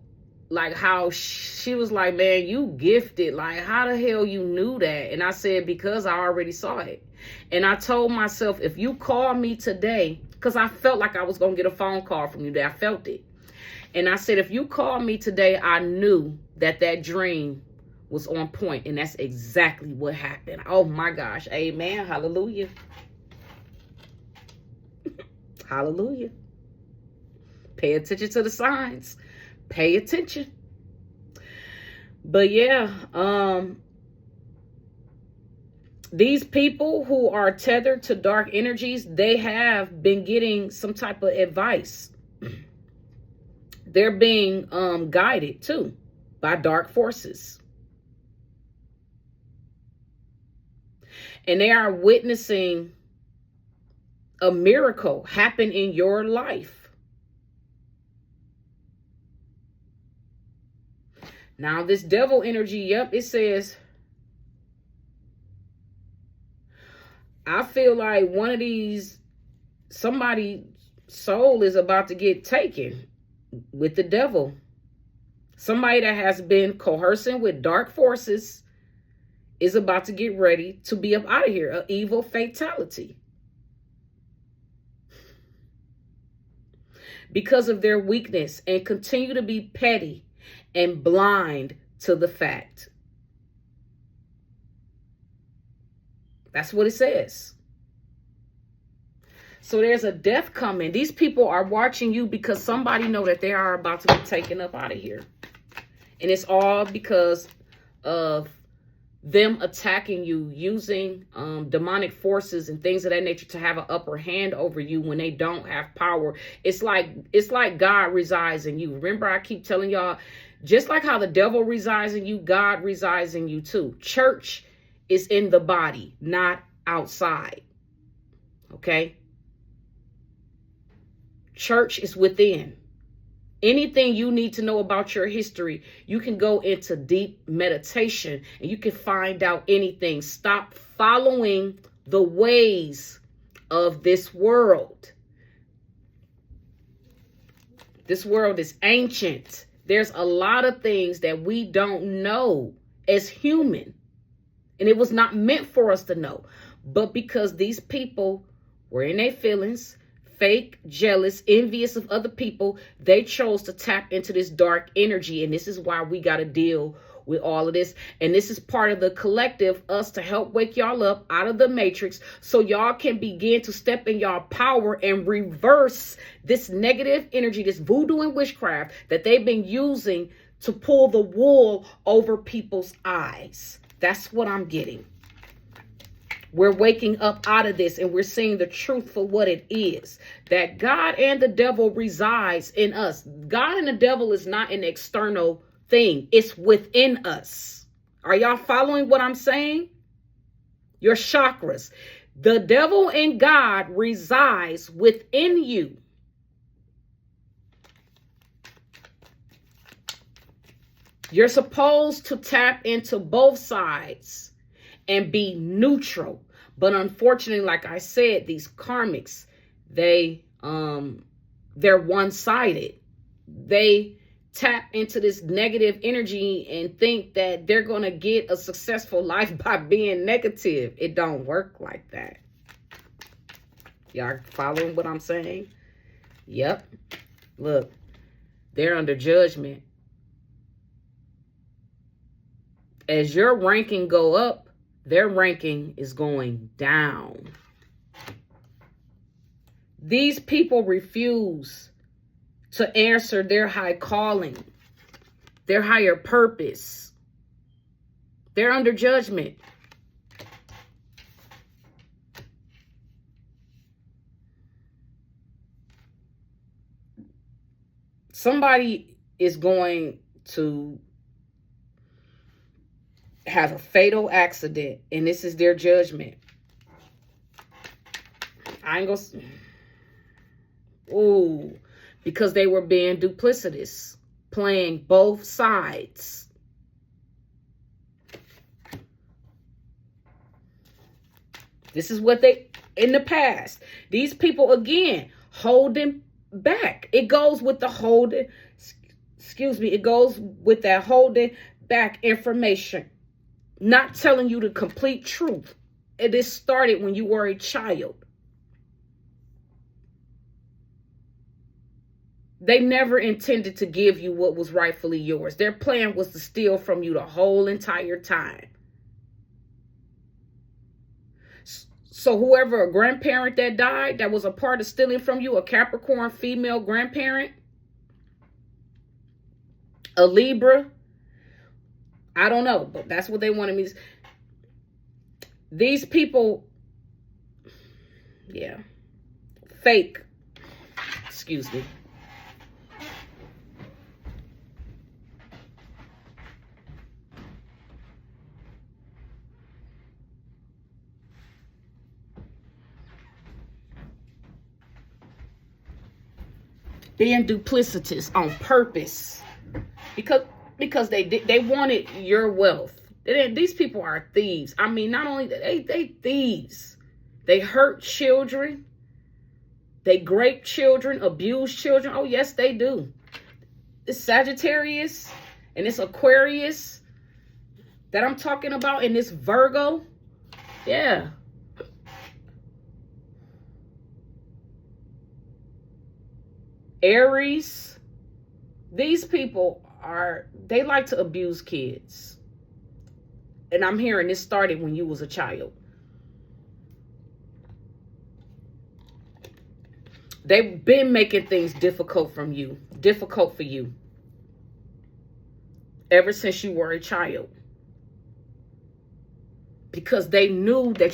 she was like, man, you gifted. Like, how the hell you knew that? And I said, because I already saw it. And I told myself, if you call me today, because I felt like I was going to get a phone call from you today. I felt it. And I said, if you call me today, I knew that dream was on point, and that's exactly what happened. Oh my gosh. Amen. Hallelujah. Hallelujah. Pay attention to the signs. Pay attention. But yeah, these people who are tethered to dark energies, they have been getting some type of advice. They're being guided too by dark forces. And they are witnessing a miracle happen in your life. Now, this devil energy, yep, it says, I feel like one of these, somebody's soul is about to get taken with the devil. Somebody that has been coercing with dark forces is about to get ready to be up out of here. An evil fatality. Because of their weakness, and continue to be petty and blind to the fact. That's what it says. So there's a death coming. These people are watching you because somebody know that they are about to be taken up out of here. And it's all because of them attacking you, using demonic forces and things of that nature to have an upper hand over you when they don't have power. It's like God resides in you. Remember, I keep telling y'all, just like how the devil resides in you, God resides in you too. Church is in the body, not outside. Okay? Church is within. Anything you need to know about your history, you can go into deep meditation and you can find out anything. Stop following the ways of this world. This world is ancient. There's a lot of things that we don't know as human. And it was not meant for us to know. But because these people were in their feelings, fake, jealous, envious of other people, they chose to tap into this dark energy. And this is why we got to deal with all of this. And this is part of the collective, us to help wake y'all up out of the matrix so y'all can begin to step in y'all power and reverse this negative energy, this voodoo and witchcraft that they've been using to pull the wool over people's eyes. That's what I'm getting. We're waking up out of this and we're seeing the truth for what it is. That God and the devil resides in us. God and the devil is not an external thing. It's within us. Are y'all following what I'm saying? Your chakras. The devil and God resides within you. You're supposed to tap into both sides and be neutral. But unfortunately, like I said, these karmics, they're one-sided. They tap into this negative energy and think that they're going to get a successful life by being negative. It don't work like that. Y'all following what I'm saying? Yep. Look, they're under judgment. As your ranking go up, their ranking is going down. These people refuse to answer their high calling, their higher purpose. They're under judgment. Somebody is going to have a fatal accident, and this is their judgment. I ain't gonna... Ooh, because they were being duplicitous, playing both sides. This is what they, in the past, these people, again, holding back. It goes with the holding, excuse me, it goes with that holding back information. Not telling you the complete truth. It started when you were a child. They never intended to give you what was rightfully yours. Their plan was to steal from you the whole entire time. So whoever, a grandparent that died, that was a part of stealing from you, a Capricorn female grandparent, a Libra, I don't know, but that's what they wanted me to. These people, yeah, fake, excuse me. Being duplicitous on purpose because they wanted your wealth. These people are thieves. I mean, not only they thieves. They hurt children. They grape children, abuse children. Oh, yes, they do. This Sagittarius and this Aquarius that I'm talking about, and this Virgo, yeah. Aries, these people they like to abuse kids. And I'm hearing this started when you was a child. They've been making things difficult for you ever since you were a child. Because they knew that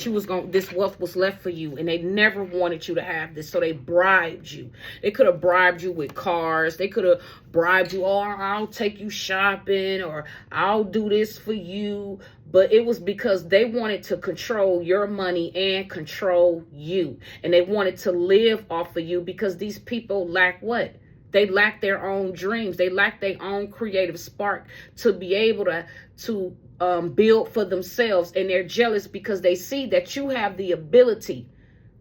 this wealth was left for you, and they never wanted you to have this. So they bribed you. They could have bribed you with cars. They could have bribed you, oh, I'll take you shopping, or I'll do this for you. But it was because they wanted to control your money and control you. And they wanted to live off of you, because these people lack what? They lack their own dreams. They lack their own creative spark to be able to build for themselves. And they're jealous because they see that you have the ability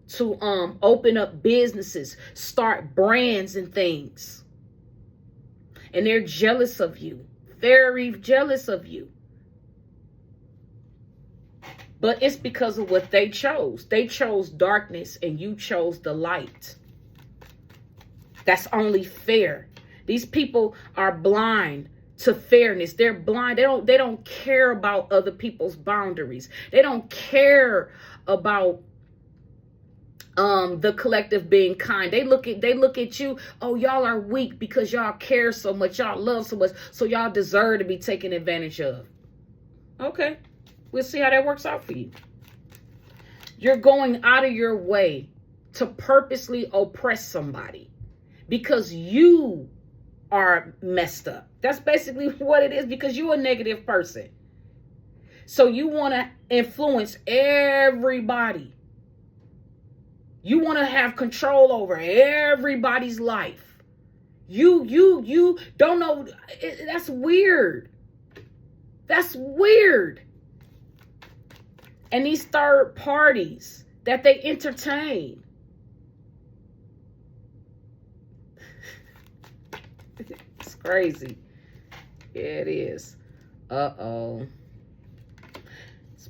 to open up businesses, start brands and things. And they're jealous of you, very jealous of you. But it's because of what they chose. They chose darkness and you chose the light. That's only fair. These people are blind to fairness. They're blind. They don't care about other people's boundaries. They don't care about the collective being kind. They look at you, oh, y'all are weak because y'all care so much, y'all love so much, so y'all deserve to be taken advantage of. Okay, we'll see how that works out for you. You're going out of your way to purposely oppress somebody because you are messed up. That's basically what it is, because you're a negative person. So you want to influence everybody. You want to have control over everybody's life. You don't know. That's weird. That's weird. And these third parties that they entertain. It's crazy. Yeah, it is. Uh-oh.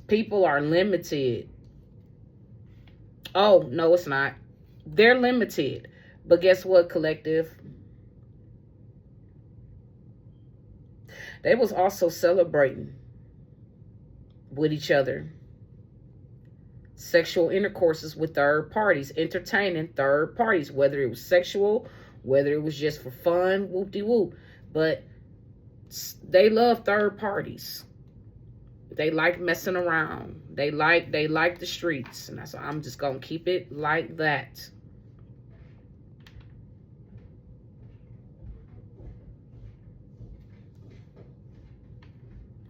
People are limited. Oh, no, it's not. They're limited. But guess what, collective? They was also celebrating with each other. Sexual intercourses with third parties, entertaining third parties, whether it was sexual, whether it was just for fun, whoop-de-whoop. But they love third parties. They like messing around. They like the streets. And that's why I'm just going to keep it like that.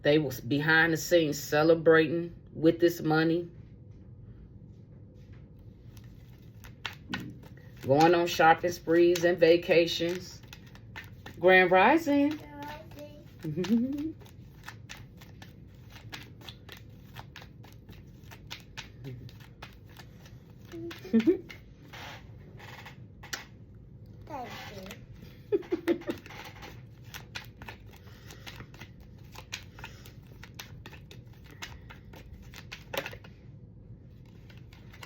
They was behind the scenes celebrating with this money. Going on shopping sprees and vacations. Grand Rising. Thank you.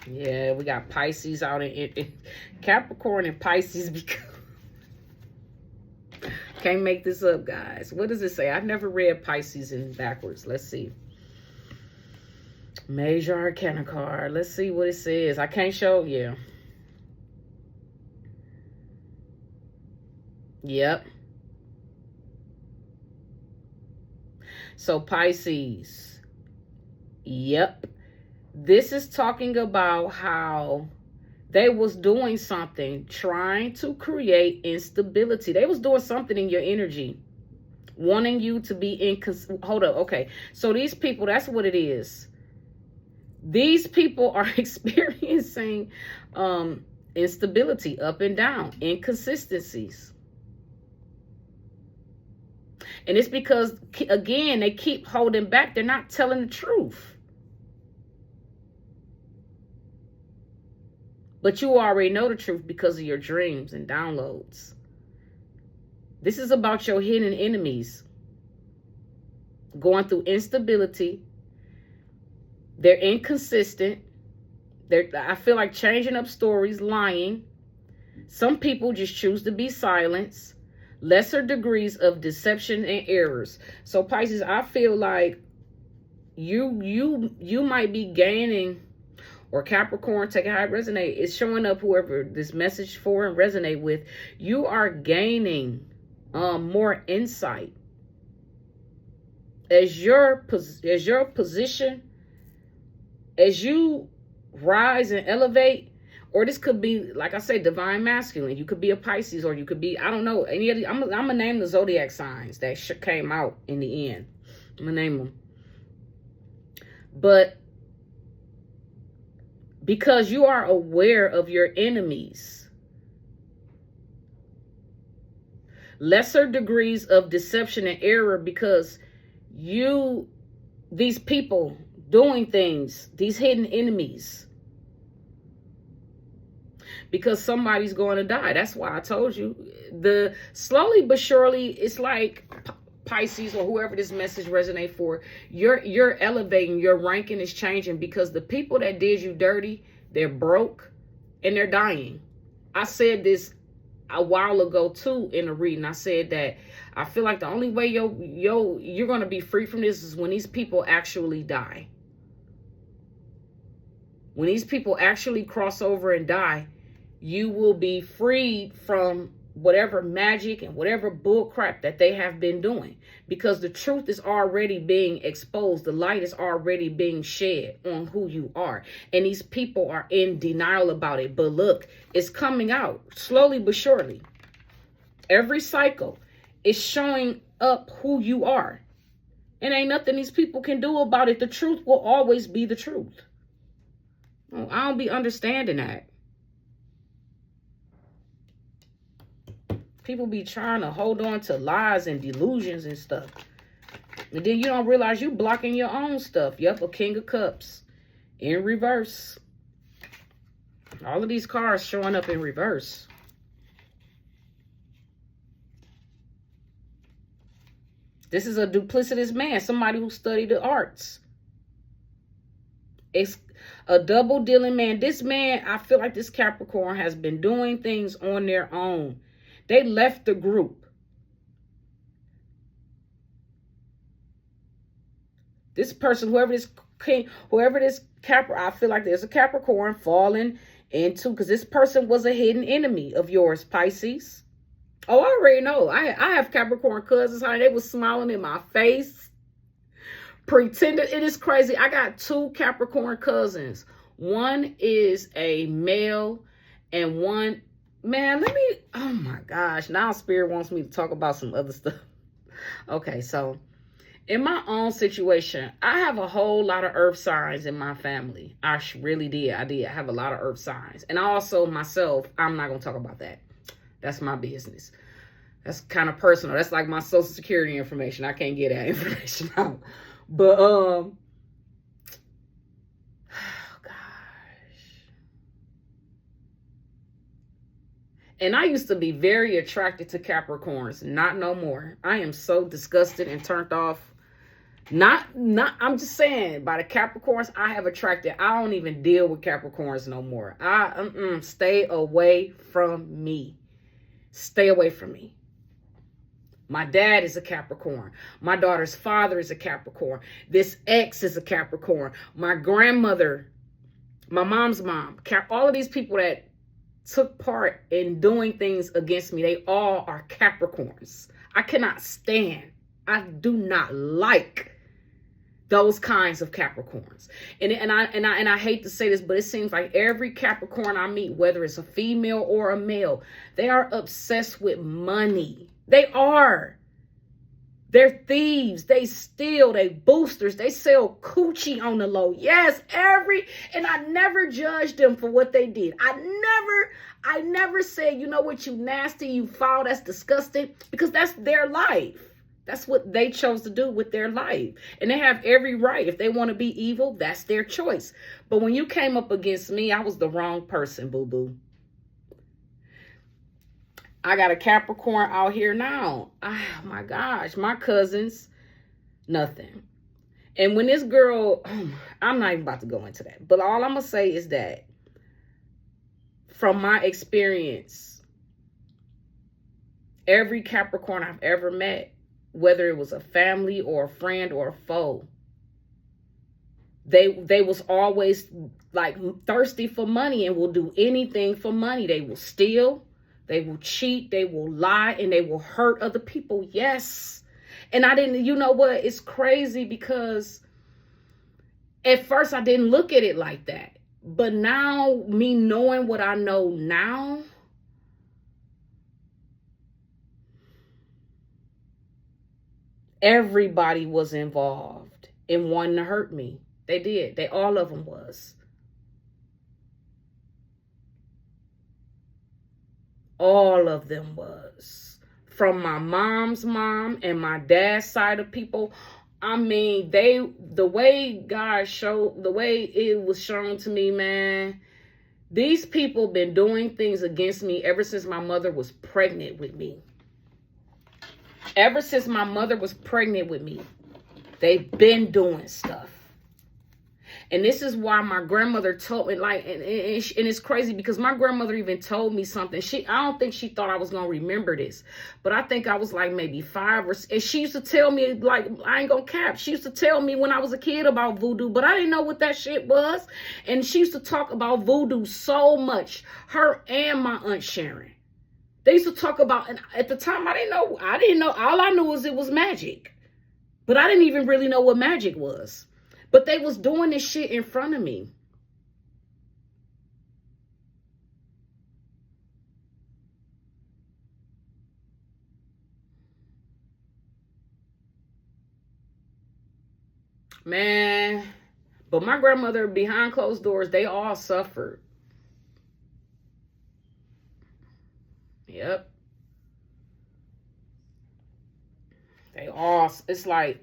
Yeah, we got Pisces out in Capricorn and Pisces. Because can't make this up, guys. What does it say? I've never read Pisces in backwards. Let's see. Major Arcana card. Let's see what it says. I can't show you. Yep. So Pisces. Yep. This is talking about how they was doing something, trying to create instability. They was doing something in your energy, wanting you to be hold up. Okay. So these people, that's what it is. These people are experiencing instability, up and down, inconsistencies. And it's because, again, they keep holding back. They're not telling the truth. But you already know the truth because of your dreams and downloads. This is about your hidden enemies. Going through instability. They're inconsistent. I feel like changing up stories, lying. Some people just choose to be silenced. Lesser degrees of deception and errors. So Pisces, I feel like you might be gaining, or Capricorn, take it how it resonates. It's showing up whoever this message for and resonate with. You are gaining more insight as your position, as you rise and elevate. Or this could be, like I say, divine masculine. You could be a Pisces, or you could be, I don't know, any of the, I'm gonna name the zodiac signs that came out in the end. I'm gonna name them. But because you are aware of your enemies, lesser degrees of deception and error, because these people doing things, these hidden enemies, because somebody's going to die. That's why I told you, the slowly but surely, it's like Pisces or whoever this message resonate for, you're elevating, your ranking is changing, because the people that did you dirty, they're broke and they're dying. I said this a while ago too in a reading. I said that I feel like the only way you're going to be free from this is when these people actually die. When these people actually cross over and die, you will be freed from whatever magic and whatever bull crap that they have been doing, because the truth is already being exposed. The light is already being shed on who you are. And these people are in denial about it. But look, it's coming out slowly but surely. Every cycle is showing up who you are. And ain't nothing these people can do about it. The truth will always be the truth. I don't be understanding that. People be trying to hold on to lies and delusions and stuff. And then you don't realize you blocking your own stuff. Yep, a King of Cups in reverse. All of these cards showing up in reverse. This is a duplicitous man, somebody who studied the arts. It's a double dealing man. This man, I feel like this Capricorn has been doing things on their own. They left the group. This person, whoever this I feel like there's a Capricorn falling into, because this person was a hidden enemy of yours, Pisces. Oh, I already know. I have Capricorn cousins, honey. They was smiling in my face. Pretending. It is crazy. I got 2 Capricorn cousins. One is a male and one, man, oh my gosh. Now Spirit wants me to talk about some other stuff. Okay, so in my own situation, I have a whole lot of earth signs in my family. I really did. I have a lot of earth signs. And also myself, I'm not going to talk about that. That's my business. That's kind of personal. That's like my social security information. I can't get that information out. But, oh gosh. And I used to be very attracted to Capricorns. Not no more. I am so disgusted and turned off. I'm just saying, by the Capricorns I have attracted, I don't even deal with Capricorns no more. Stay away from me. Stay away from me. My dad is a Capricorn. My daughter's father is a Capricorn. This ex is a Capricorn. My grandmother, my mom's mom, all of these people that took part in doing things against me, they all are Capricorns. I cannot stand. I do not like those kinds of Capricorns. And I hate to say this, but it seems like every Capricorn I meet, whether it's a female or a male, they are obsessed with money. They are. They're thieves. They steal. They boosters. They sell coochie on the low. Yes, and I never judged them for what they did. I never said, you know what, you nasty, you foul, that's disgusting, because that's their life. That's what they chose to do with their life. And they have every right. If they want to be evil, that's their choice. But when you came up against me, I was the wrong person, boo-boo. I got a Capricorn out here now. Oh, my gosh. My cousins, nothing. And when this girl, I'm not even about to go into that. But all I'm going to say is that from my experience, every Capricorn I've ever met, whether it was a family or a friend or a foe, they was always like thirsty for money and will do anything for money. They will steal, they will cheat, they will lie, and they will hurt other people. Yes. And I didn't, you know what? It's crazy because at first I didn't look at it like that. But now, me knowing what I know now, everybody was involved in wanting to hurt me. They did. All of them was. All of them was. From my mom's mom and my dad's side of people. I mean, the way God showed, the way it was shown to me, man, these people been doing things against me ever since my mother was pregnant with me. Ever since my mother was pregnant with me, they've been doing stuff. And this is why my grandmother told me, and it's crazy because my grandmother even told me something. I don't think she thought I was going to remember this, but I think I was like maybe 5 and she used to tell me, like, I ain't going to cap. She used to tell me when I was a kid about voodoo, but I didn't know what that shit was. And she used to talk about voodoo so much, her and my Aunt Sharon. They used to talk about, and at the time I didn't know. All I knew was it was magic, but I didn't even really know what magic was. But they was doing this shit in front of me. Man, but my grandmother, behind closed doors, they all suffered. Yep. They all, it's like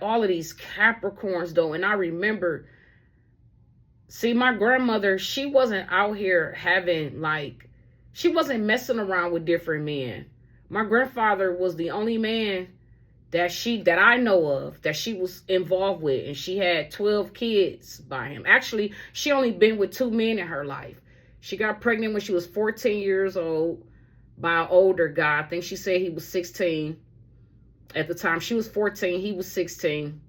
all of these Capricorns though. And I remember, see, my grandmother, she wasn't out here having like, she wasn't messing around with different men. My grandfather was the only man that I know of that she was involved with, and she had 12 kids by him. Actually, she only been with 2 men in her life. She got pregnant when she was 14 years old by an older guy. I think she said he was 16 at the time. She was 14, he was 16.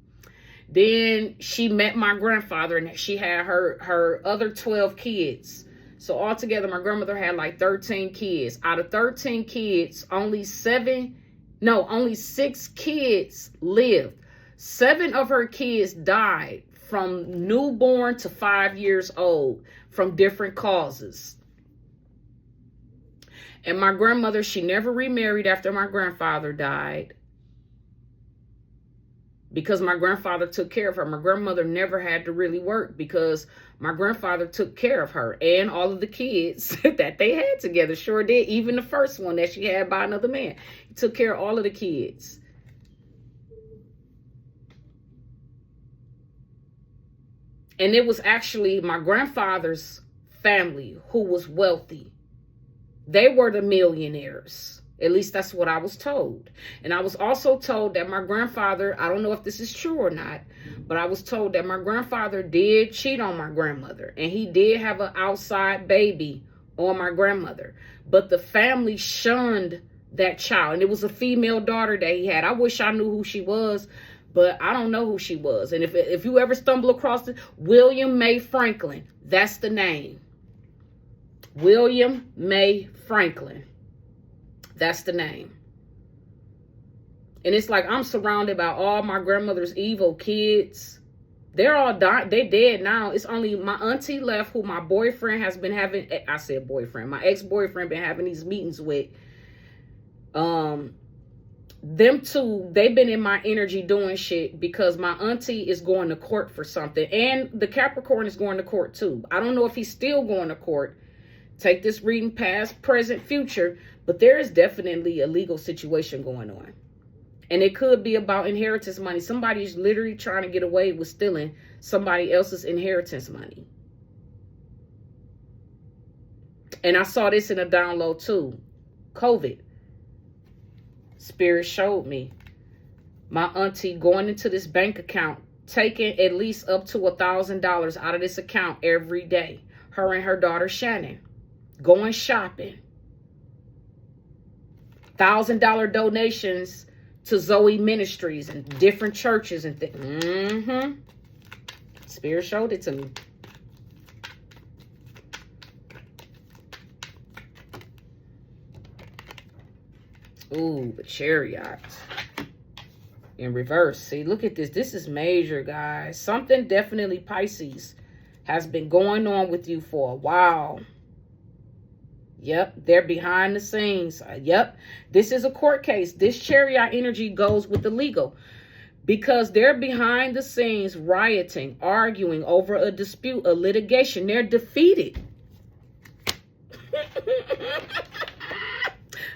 Then she met my grandfather, and she had her other 12 kids. So altogether, my grandmother had like 13 kids. Out of 13 kids, only 6 kids lived. 7 of her kids died from newborn to 5 years old from different causes. And my grandmother, she never remarried after my grandfather died, because my grandfather took care of her. My grandmother never had to really work because my grandfather took care of her and all of the kids that they had together. Sure did. Even the first one that she had by another man. He took care of all of the kids. And it was actually my grandfather's family who was wealthy. They were the millionaires. At least that's what I was told. And I was also told that my grandfather, I don't know if this is true or not, but I was told that my grandfather did cheat on my grandmother. And he did have an outside baby on my grandmother. But the family shunned that child. And it was a female daughter that he had. I wish I knew who she was, but I don't know who she was. And if you ever stumble across it, William May Franklin, that's the name. William May Franklin. That's the name. And it's like I'm surrounded by all my grandmother's evil kids. They're all died. They dead now. It's only my auntie left, who my boyfriend has been having. I said boyfriend. My ex-boyfriend been having these meetings with. Them two, they've been in my energy doing shit because my auntie is going to court for something. And the Capricorn is going to court too. I don't know if he's still going to court. Take this reading past, present, future. But there is definitely a legal situation going on. And it could be about inheritance money. Somebody's literally trying to get away with stealing somebody else's inheritance money. And I saw this in a download too. COVID. Spirit showed me my auntie going into this bank account, taking at least up to $1,000 out of this account every day. Her and her daughter Shannon going shopping. $1,000 donations to Zoe Ministries and different churches and things. Spirit showed it to me. Ooh, the Chariot in reverse. See, look at this. This is major, guys. Something definitely, Pisces, has been going on with you for a while. Yep, they're behind the scenes. Yep, this is a court case. This Chariot energy goes with the legal because they're behind the scenes rioting, arguing over a dispute, a litigation. They're defeated.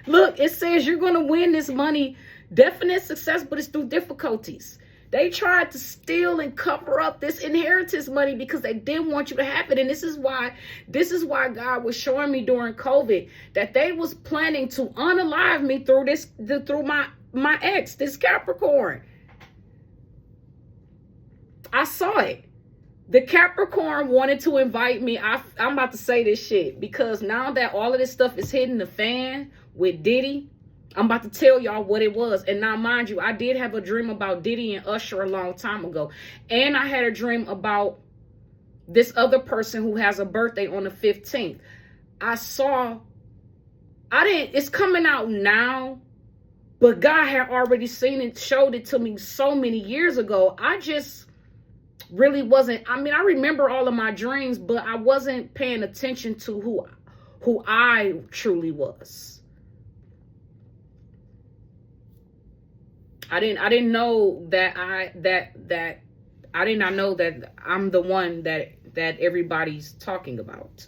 Look, it says you're going to win this money. Definite success, but it's through difficulties. They tried to steal and cover up this inheritance money because they didn't want you to have it. And this is why God was showing me during COVID that they was planning to unalive me through my ex, this Capricorn. I saw it. The Capricorn wanted to invite me. I'm about to say this shit because now that all of this stuff is hitting the fan with Diddy, I'm about to tell y'all what it was. And now, mind you, I did have a dream about Diddy and Usher a long time ago. And I had a dream about this other person who has a birthday on the 15th. It's coming out now, but God had already seen it, showed it to me so many years ago. I just really wasn't, I remember all of my dreams, but I wasn't paying attention to who I truly was. I didn't know that I did not know that I'm the one that everybody's talking about.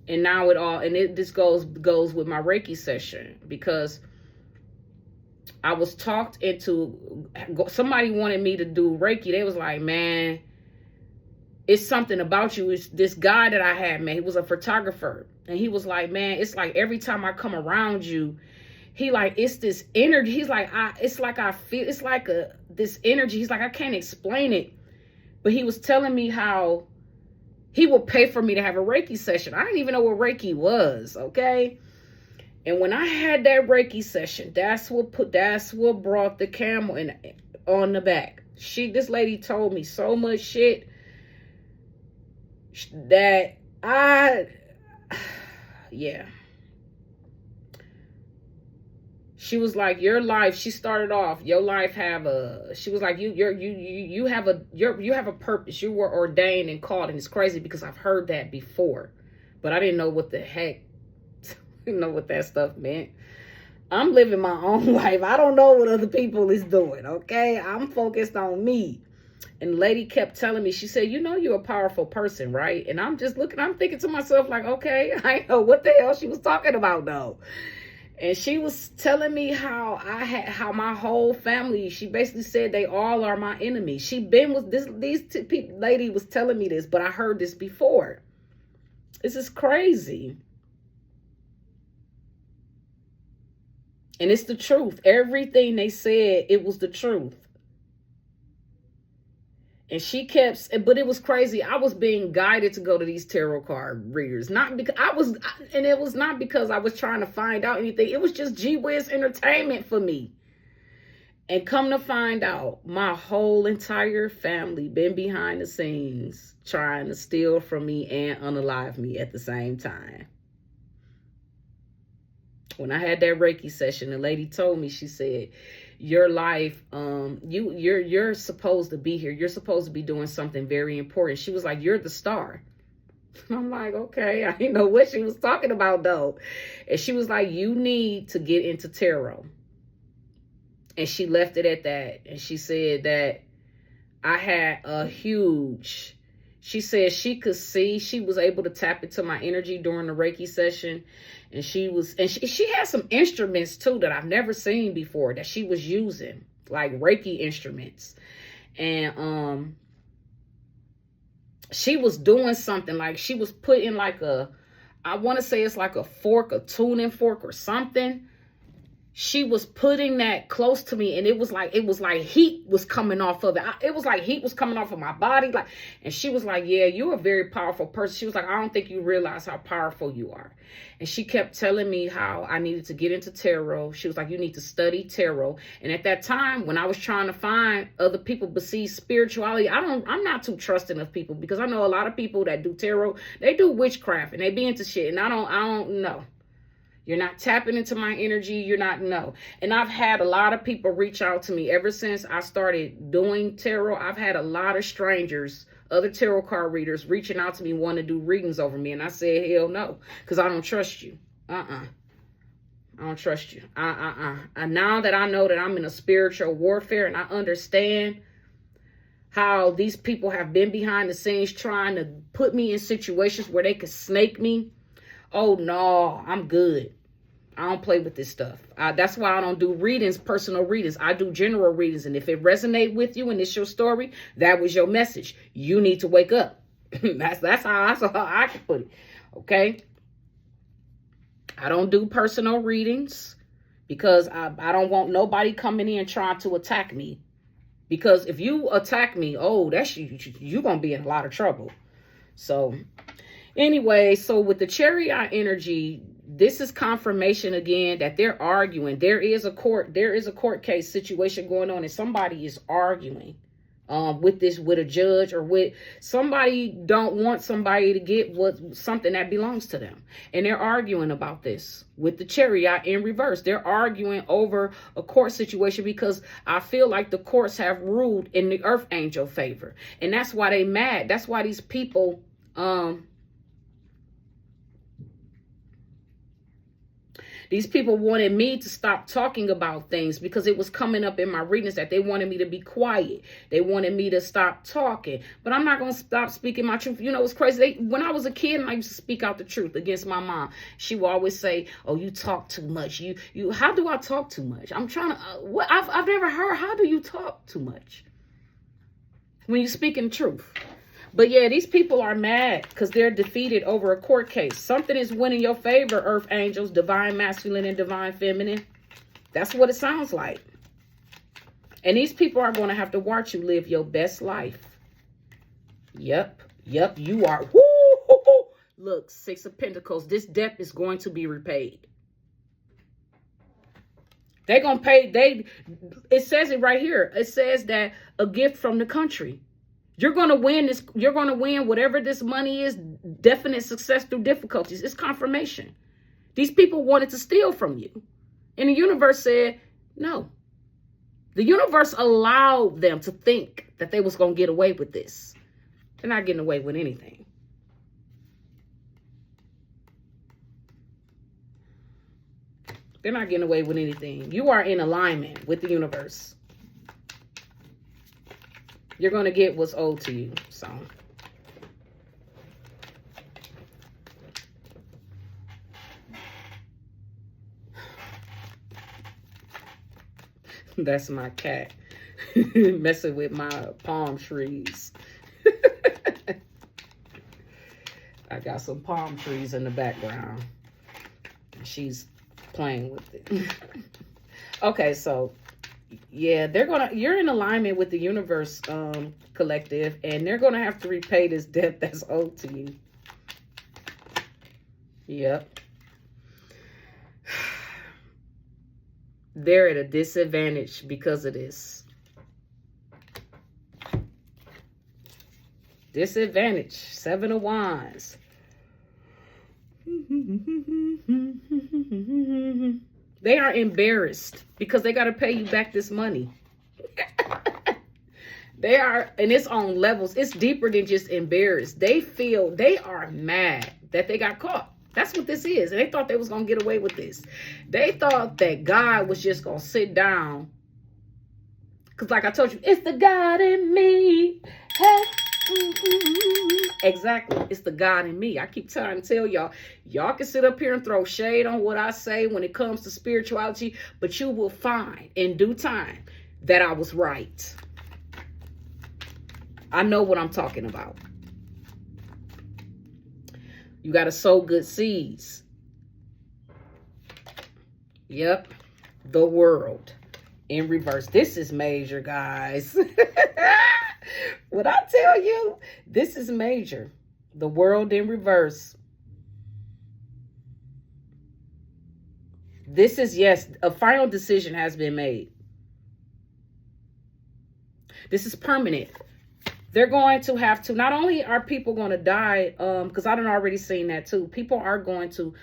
And now this goes with my Reiki session because I was talked into, somebody wanted me to do Reiki. They was like, man, it's something about you. It's this guy that I had, man. He was a photographer. And he was like, man, it's like every time I come around you, he like, it's this energy. He's like, it's like I feel, it's like this energy. He's like, I can't explain it. But he was telling me how he would pay for me to have a Reiki session. I didn't even know what Reiki was, okay? And when I had that Reiki session, that's what brought the camel on the back. This lady told me so much shit that yeah. She was like, your life, she started off, your life she was like, you have a purpose. You were ordained and called. And it's crazy because I've heard that before, but I didn't know what the heck, didn't know what that stuff meant. I'm living my own life. I don't know what other people is doing, okay? I'm focused on me. And the lady kept telling me, she said, you know, you're a powerful person, right? And I'm just looking, I'm thinking to myself like, okay, I know what the hell she was talking about though. And she was telling me how my whole family, she basically said they all are my enemies. She been with lady was telling me this, but I heard this before. This is crazy. And it's the truth. Everything they said, it was the truth. And she kept, but it was crazy. I was being guided to go to these tarot card readers. Not because and it was not because I was trying to find out anything. It was just gee whiz entertainment for me. And come to find out, my whole entire family been behind the scenes trying to steal from me and unalive me at the same time. When I had that Reiki session, the lady told me, she said, your life, you're supposed to be here. You're supposed to be doing something very important. She was like, you're the star. I'm like, okay, I didn't know what she was talking about though. And she was like, you need to get into tarot. And she left it at that. And she said that I had a huge, she said she could see, she was able to tap into my energy during the Reiki session. And she had some instruments too that I've never seen before that she was using, like Reiki instruments. And she was doing something, like she was putting like I want to say it's like a fork, a tuning fork or something. She was putting that close to me, and it was like heat was coming off of it. It was like heat was coming off of my body. Like, and she was like, yeah, you're a very powerful person. She was like, I don't think you realize how powerful you are. And she kept telling me how I needed to get into tarot. She was like, you need to study tarot. And at that time, when I was trying to find other people but see spirituality, I'm not too trusting of people, because I know a lot of people that do tarot, they do witchcraft and they be into shit. And I don't know. You're not tapping into my energy. You're not, no. And I've had a lot of people reach out to me ever since I started doing tarot. I've had a lot of strangers, other tarot card readers, reaching out to me wanting to do readings over me. And I said, hell no, because I don't trust you. I don't trust you. And now that I know that I'm in a spiritual warfare and I understand how these people have been behind the scenes trying to put me in situations where they could snake me. Oh, no, I'm good. I don't play with this stuff. That's why I don't do readings, personal readings. I do general readings. And if it resonates with you and it's your story, that was your message. You need to wake up. that's how I can put it. Okay? I don't do personal readings because I don't want nobody coming in trying to attack me. Because if you attack me, oh, that's you're going to be in a lot of trouble. So anyway, so with the chariot energy, this is confirmation again that they're arguing. There is a court case situation going on, and somebody is arguing with a judge or with somebody. Don't want somebody to get something that belongs to them, and they're arguing about this with the chariot in reverse. They're arguing over a court situation because I feel like the courts have ruled in the earth angel favor, and that's why they mad. That's why these people These people wanted me to stop talking about things because it was coming up in my readings that they wanted me to be quiet. They wanted me to stop talking. But I'm not going to stop speaking my truth. You know, it's crazy. When I was a kid, I used to speak out the truth against my mom. She would always say, oh, you talk too much. How do I talk too much? I'm trying to, I've never heard, how do you talk too much when you speak in truth? But yeah, these people are mad because they're defeated over a court case. Something is winning your favor, Earth Angels, divine masculine and divine feminine. That's what it sounds like. And these people are going to have to watch you live your best life. Yep, you are. Woo! Look, Six of Pentacles. This debt is going to be repaid. They're going to pay. It says it right here. It says that a gift from the country. You're going to win this. You're going to win whatever this money is. Definite success through difficulties. It's confirmation. These people wanted to steal from you. And the universe said, no. The universe allowed them to think that they was going to get away with this. They're not getting away with anything. They're not getting away with anything. You are in alignment with the universe. You're going to get what's owed to you. So, that's my cat messing with my palm trees. I got some palm trees in the background. She's playing with it. Okay, so yeah, you're in alignment with the universe, collective, and they're gonna have to repay this debt that's owed to you. Yep. They're at a disadvantage because of this. Disadvantage. 7 of Wands. They are embarrassed because they got to pay you back this money. They are, and it's on levels. It's deeper than just embarrassed. They are mad that they got caught. That's what this is. And they thought they was going to get away with this. They thought that God was just going to sit down. Because like I told you, it's the God in me. Hey. Exactly. It's the God in me. I keep trying to tell y'all can sit up here and throw shade on what I say when it comes to spirituality, but you will find in due time that I was right. I know what I'm talking about. You got to sow good seeds. Yep. The world in reverse. This is major, guys. What I tell you, this is major. The world in reverse. This is, yes, a final decision has been made. This is permanent. They're going to have to, not only are people going to die, because I done already seen that too. People are going to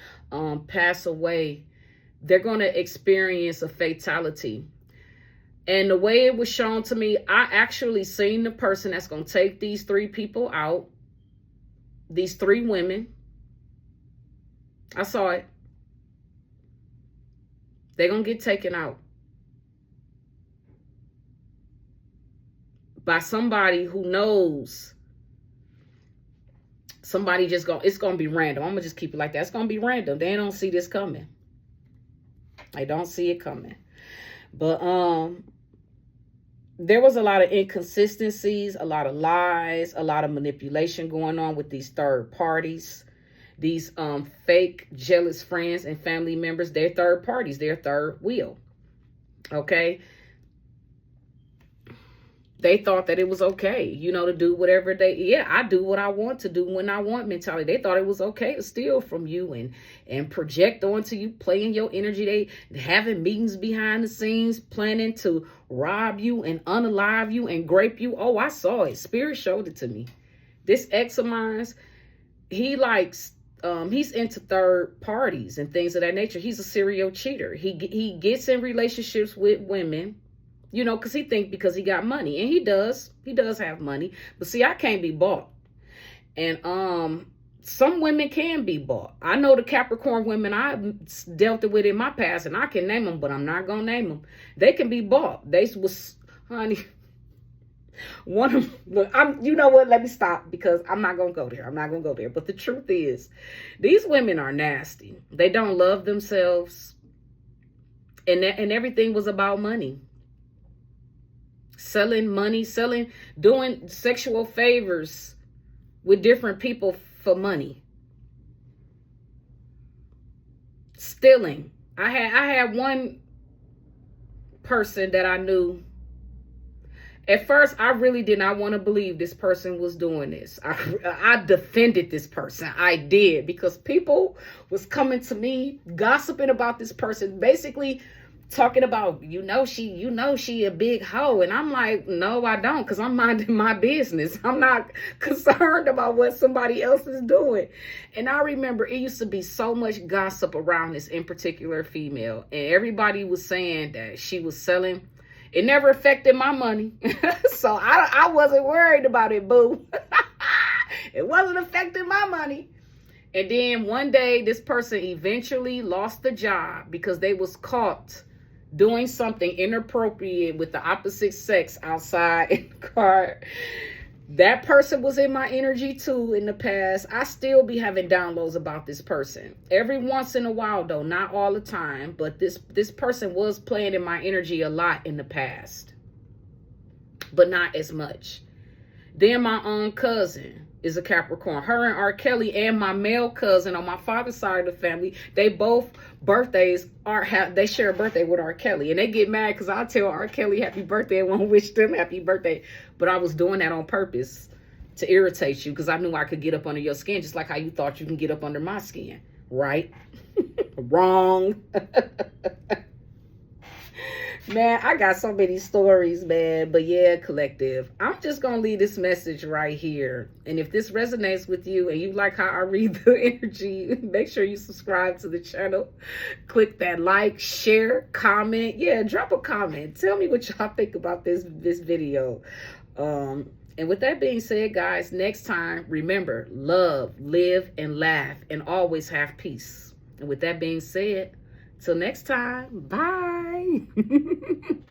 pass away. They're going to experience a fatality. And the way it was shown to me, I actually seen the person that's going to take these 3 people out. These 3 women. I saw it. They're going to get taken out by somebody who knows. Somebody just it's going to be random. I'm going to just keep it like that. It's going to be random. They don't see this coming. They don't see it coming. But there was a lot of inconsistencies, a lot of lies, a lot of manipulation going on with these third parties. These fake jealous friends and family members, they're third parties, they're third wheel. Okay? They thought that it was okay, you know, to do whatever I do what I want to do when I want mentality. They thought it was okay to steal from you and project onto you, playing your energy. They having meetings behind the scenes, planning to rob you and unalive you and grape you. Oh, I saw it. Spirit showed it to me. This ex of mine, he likes, he's into third parties and things of that nature. He's a serial cheater. He gets in relationships with women. You know, because he thinks because he got money. And he does. He does have money. But see, I can't be bought. And some women can be bought. I know the Capricorn women I dealt with in my past, and I can name them, but I'm not going to name them. They can be bought. They was, honey, one of them, you know what, let me stop, because I'm not going to go there. I'm not going to go there. But the truth is, these women are nasty. They don't love themselves. And everything was about money. Selling money, doing sexual favors with different people for money. Stealing. I had one person that I knew. At first, I really did not want to believe this person was doing this. I defended this person. I did, because people was coming to me gossiping about this person, basically talking about, she a big hoe. And I'm like, no, I don't, because I'm minding my business. I'm not concerned about what somebody else is doing. And I remember it used to be so much gossip around this in particular female. And everybody was saying that she was selling. It never affected my money. So I wasn't worried about it, boo. It wasn't affecting my money. And then one day, this person eventually lost the job because they was caught doing something inappropriate with the opposite sex outside in the car. That person was in my energy too in the past. I still be having downloads about this person. Every once in a while though, not all the time, but this person was playing in my energy a lot in the past. But not as much. Then my own cousin is a Capricorn. Her and R. Kelly and my male cousin on my father's side of the family, they both birthdays they share a birthday with R. Kelly. And they get mad because I tell R. Kelly happy birthday and won't wish them happy birthday. But I was doing that on purpose to irritate you, because I knew I could get up under your skin just like how you thought you can get up under my skin. Right? Wrong. Man, I got so many stories, man. But yeah, collective, I'm just going to leave this message right here. And if this resonates with you and you like how I read the energy, make sure you subscribe to the channel. Click that like, share, comment. Yeah, drop a comment. Tell me what y'all think about this video. And with that being said, guys, next time, remember, love, live, and laugh, and always have peace. And with that being said, till next time, bye.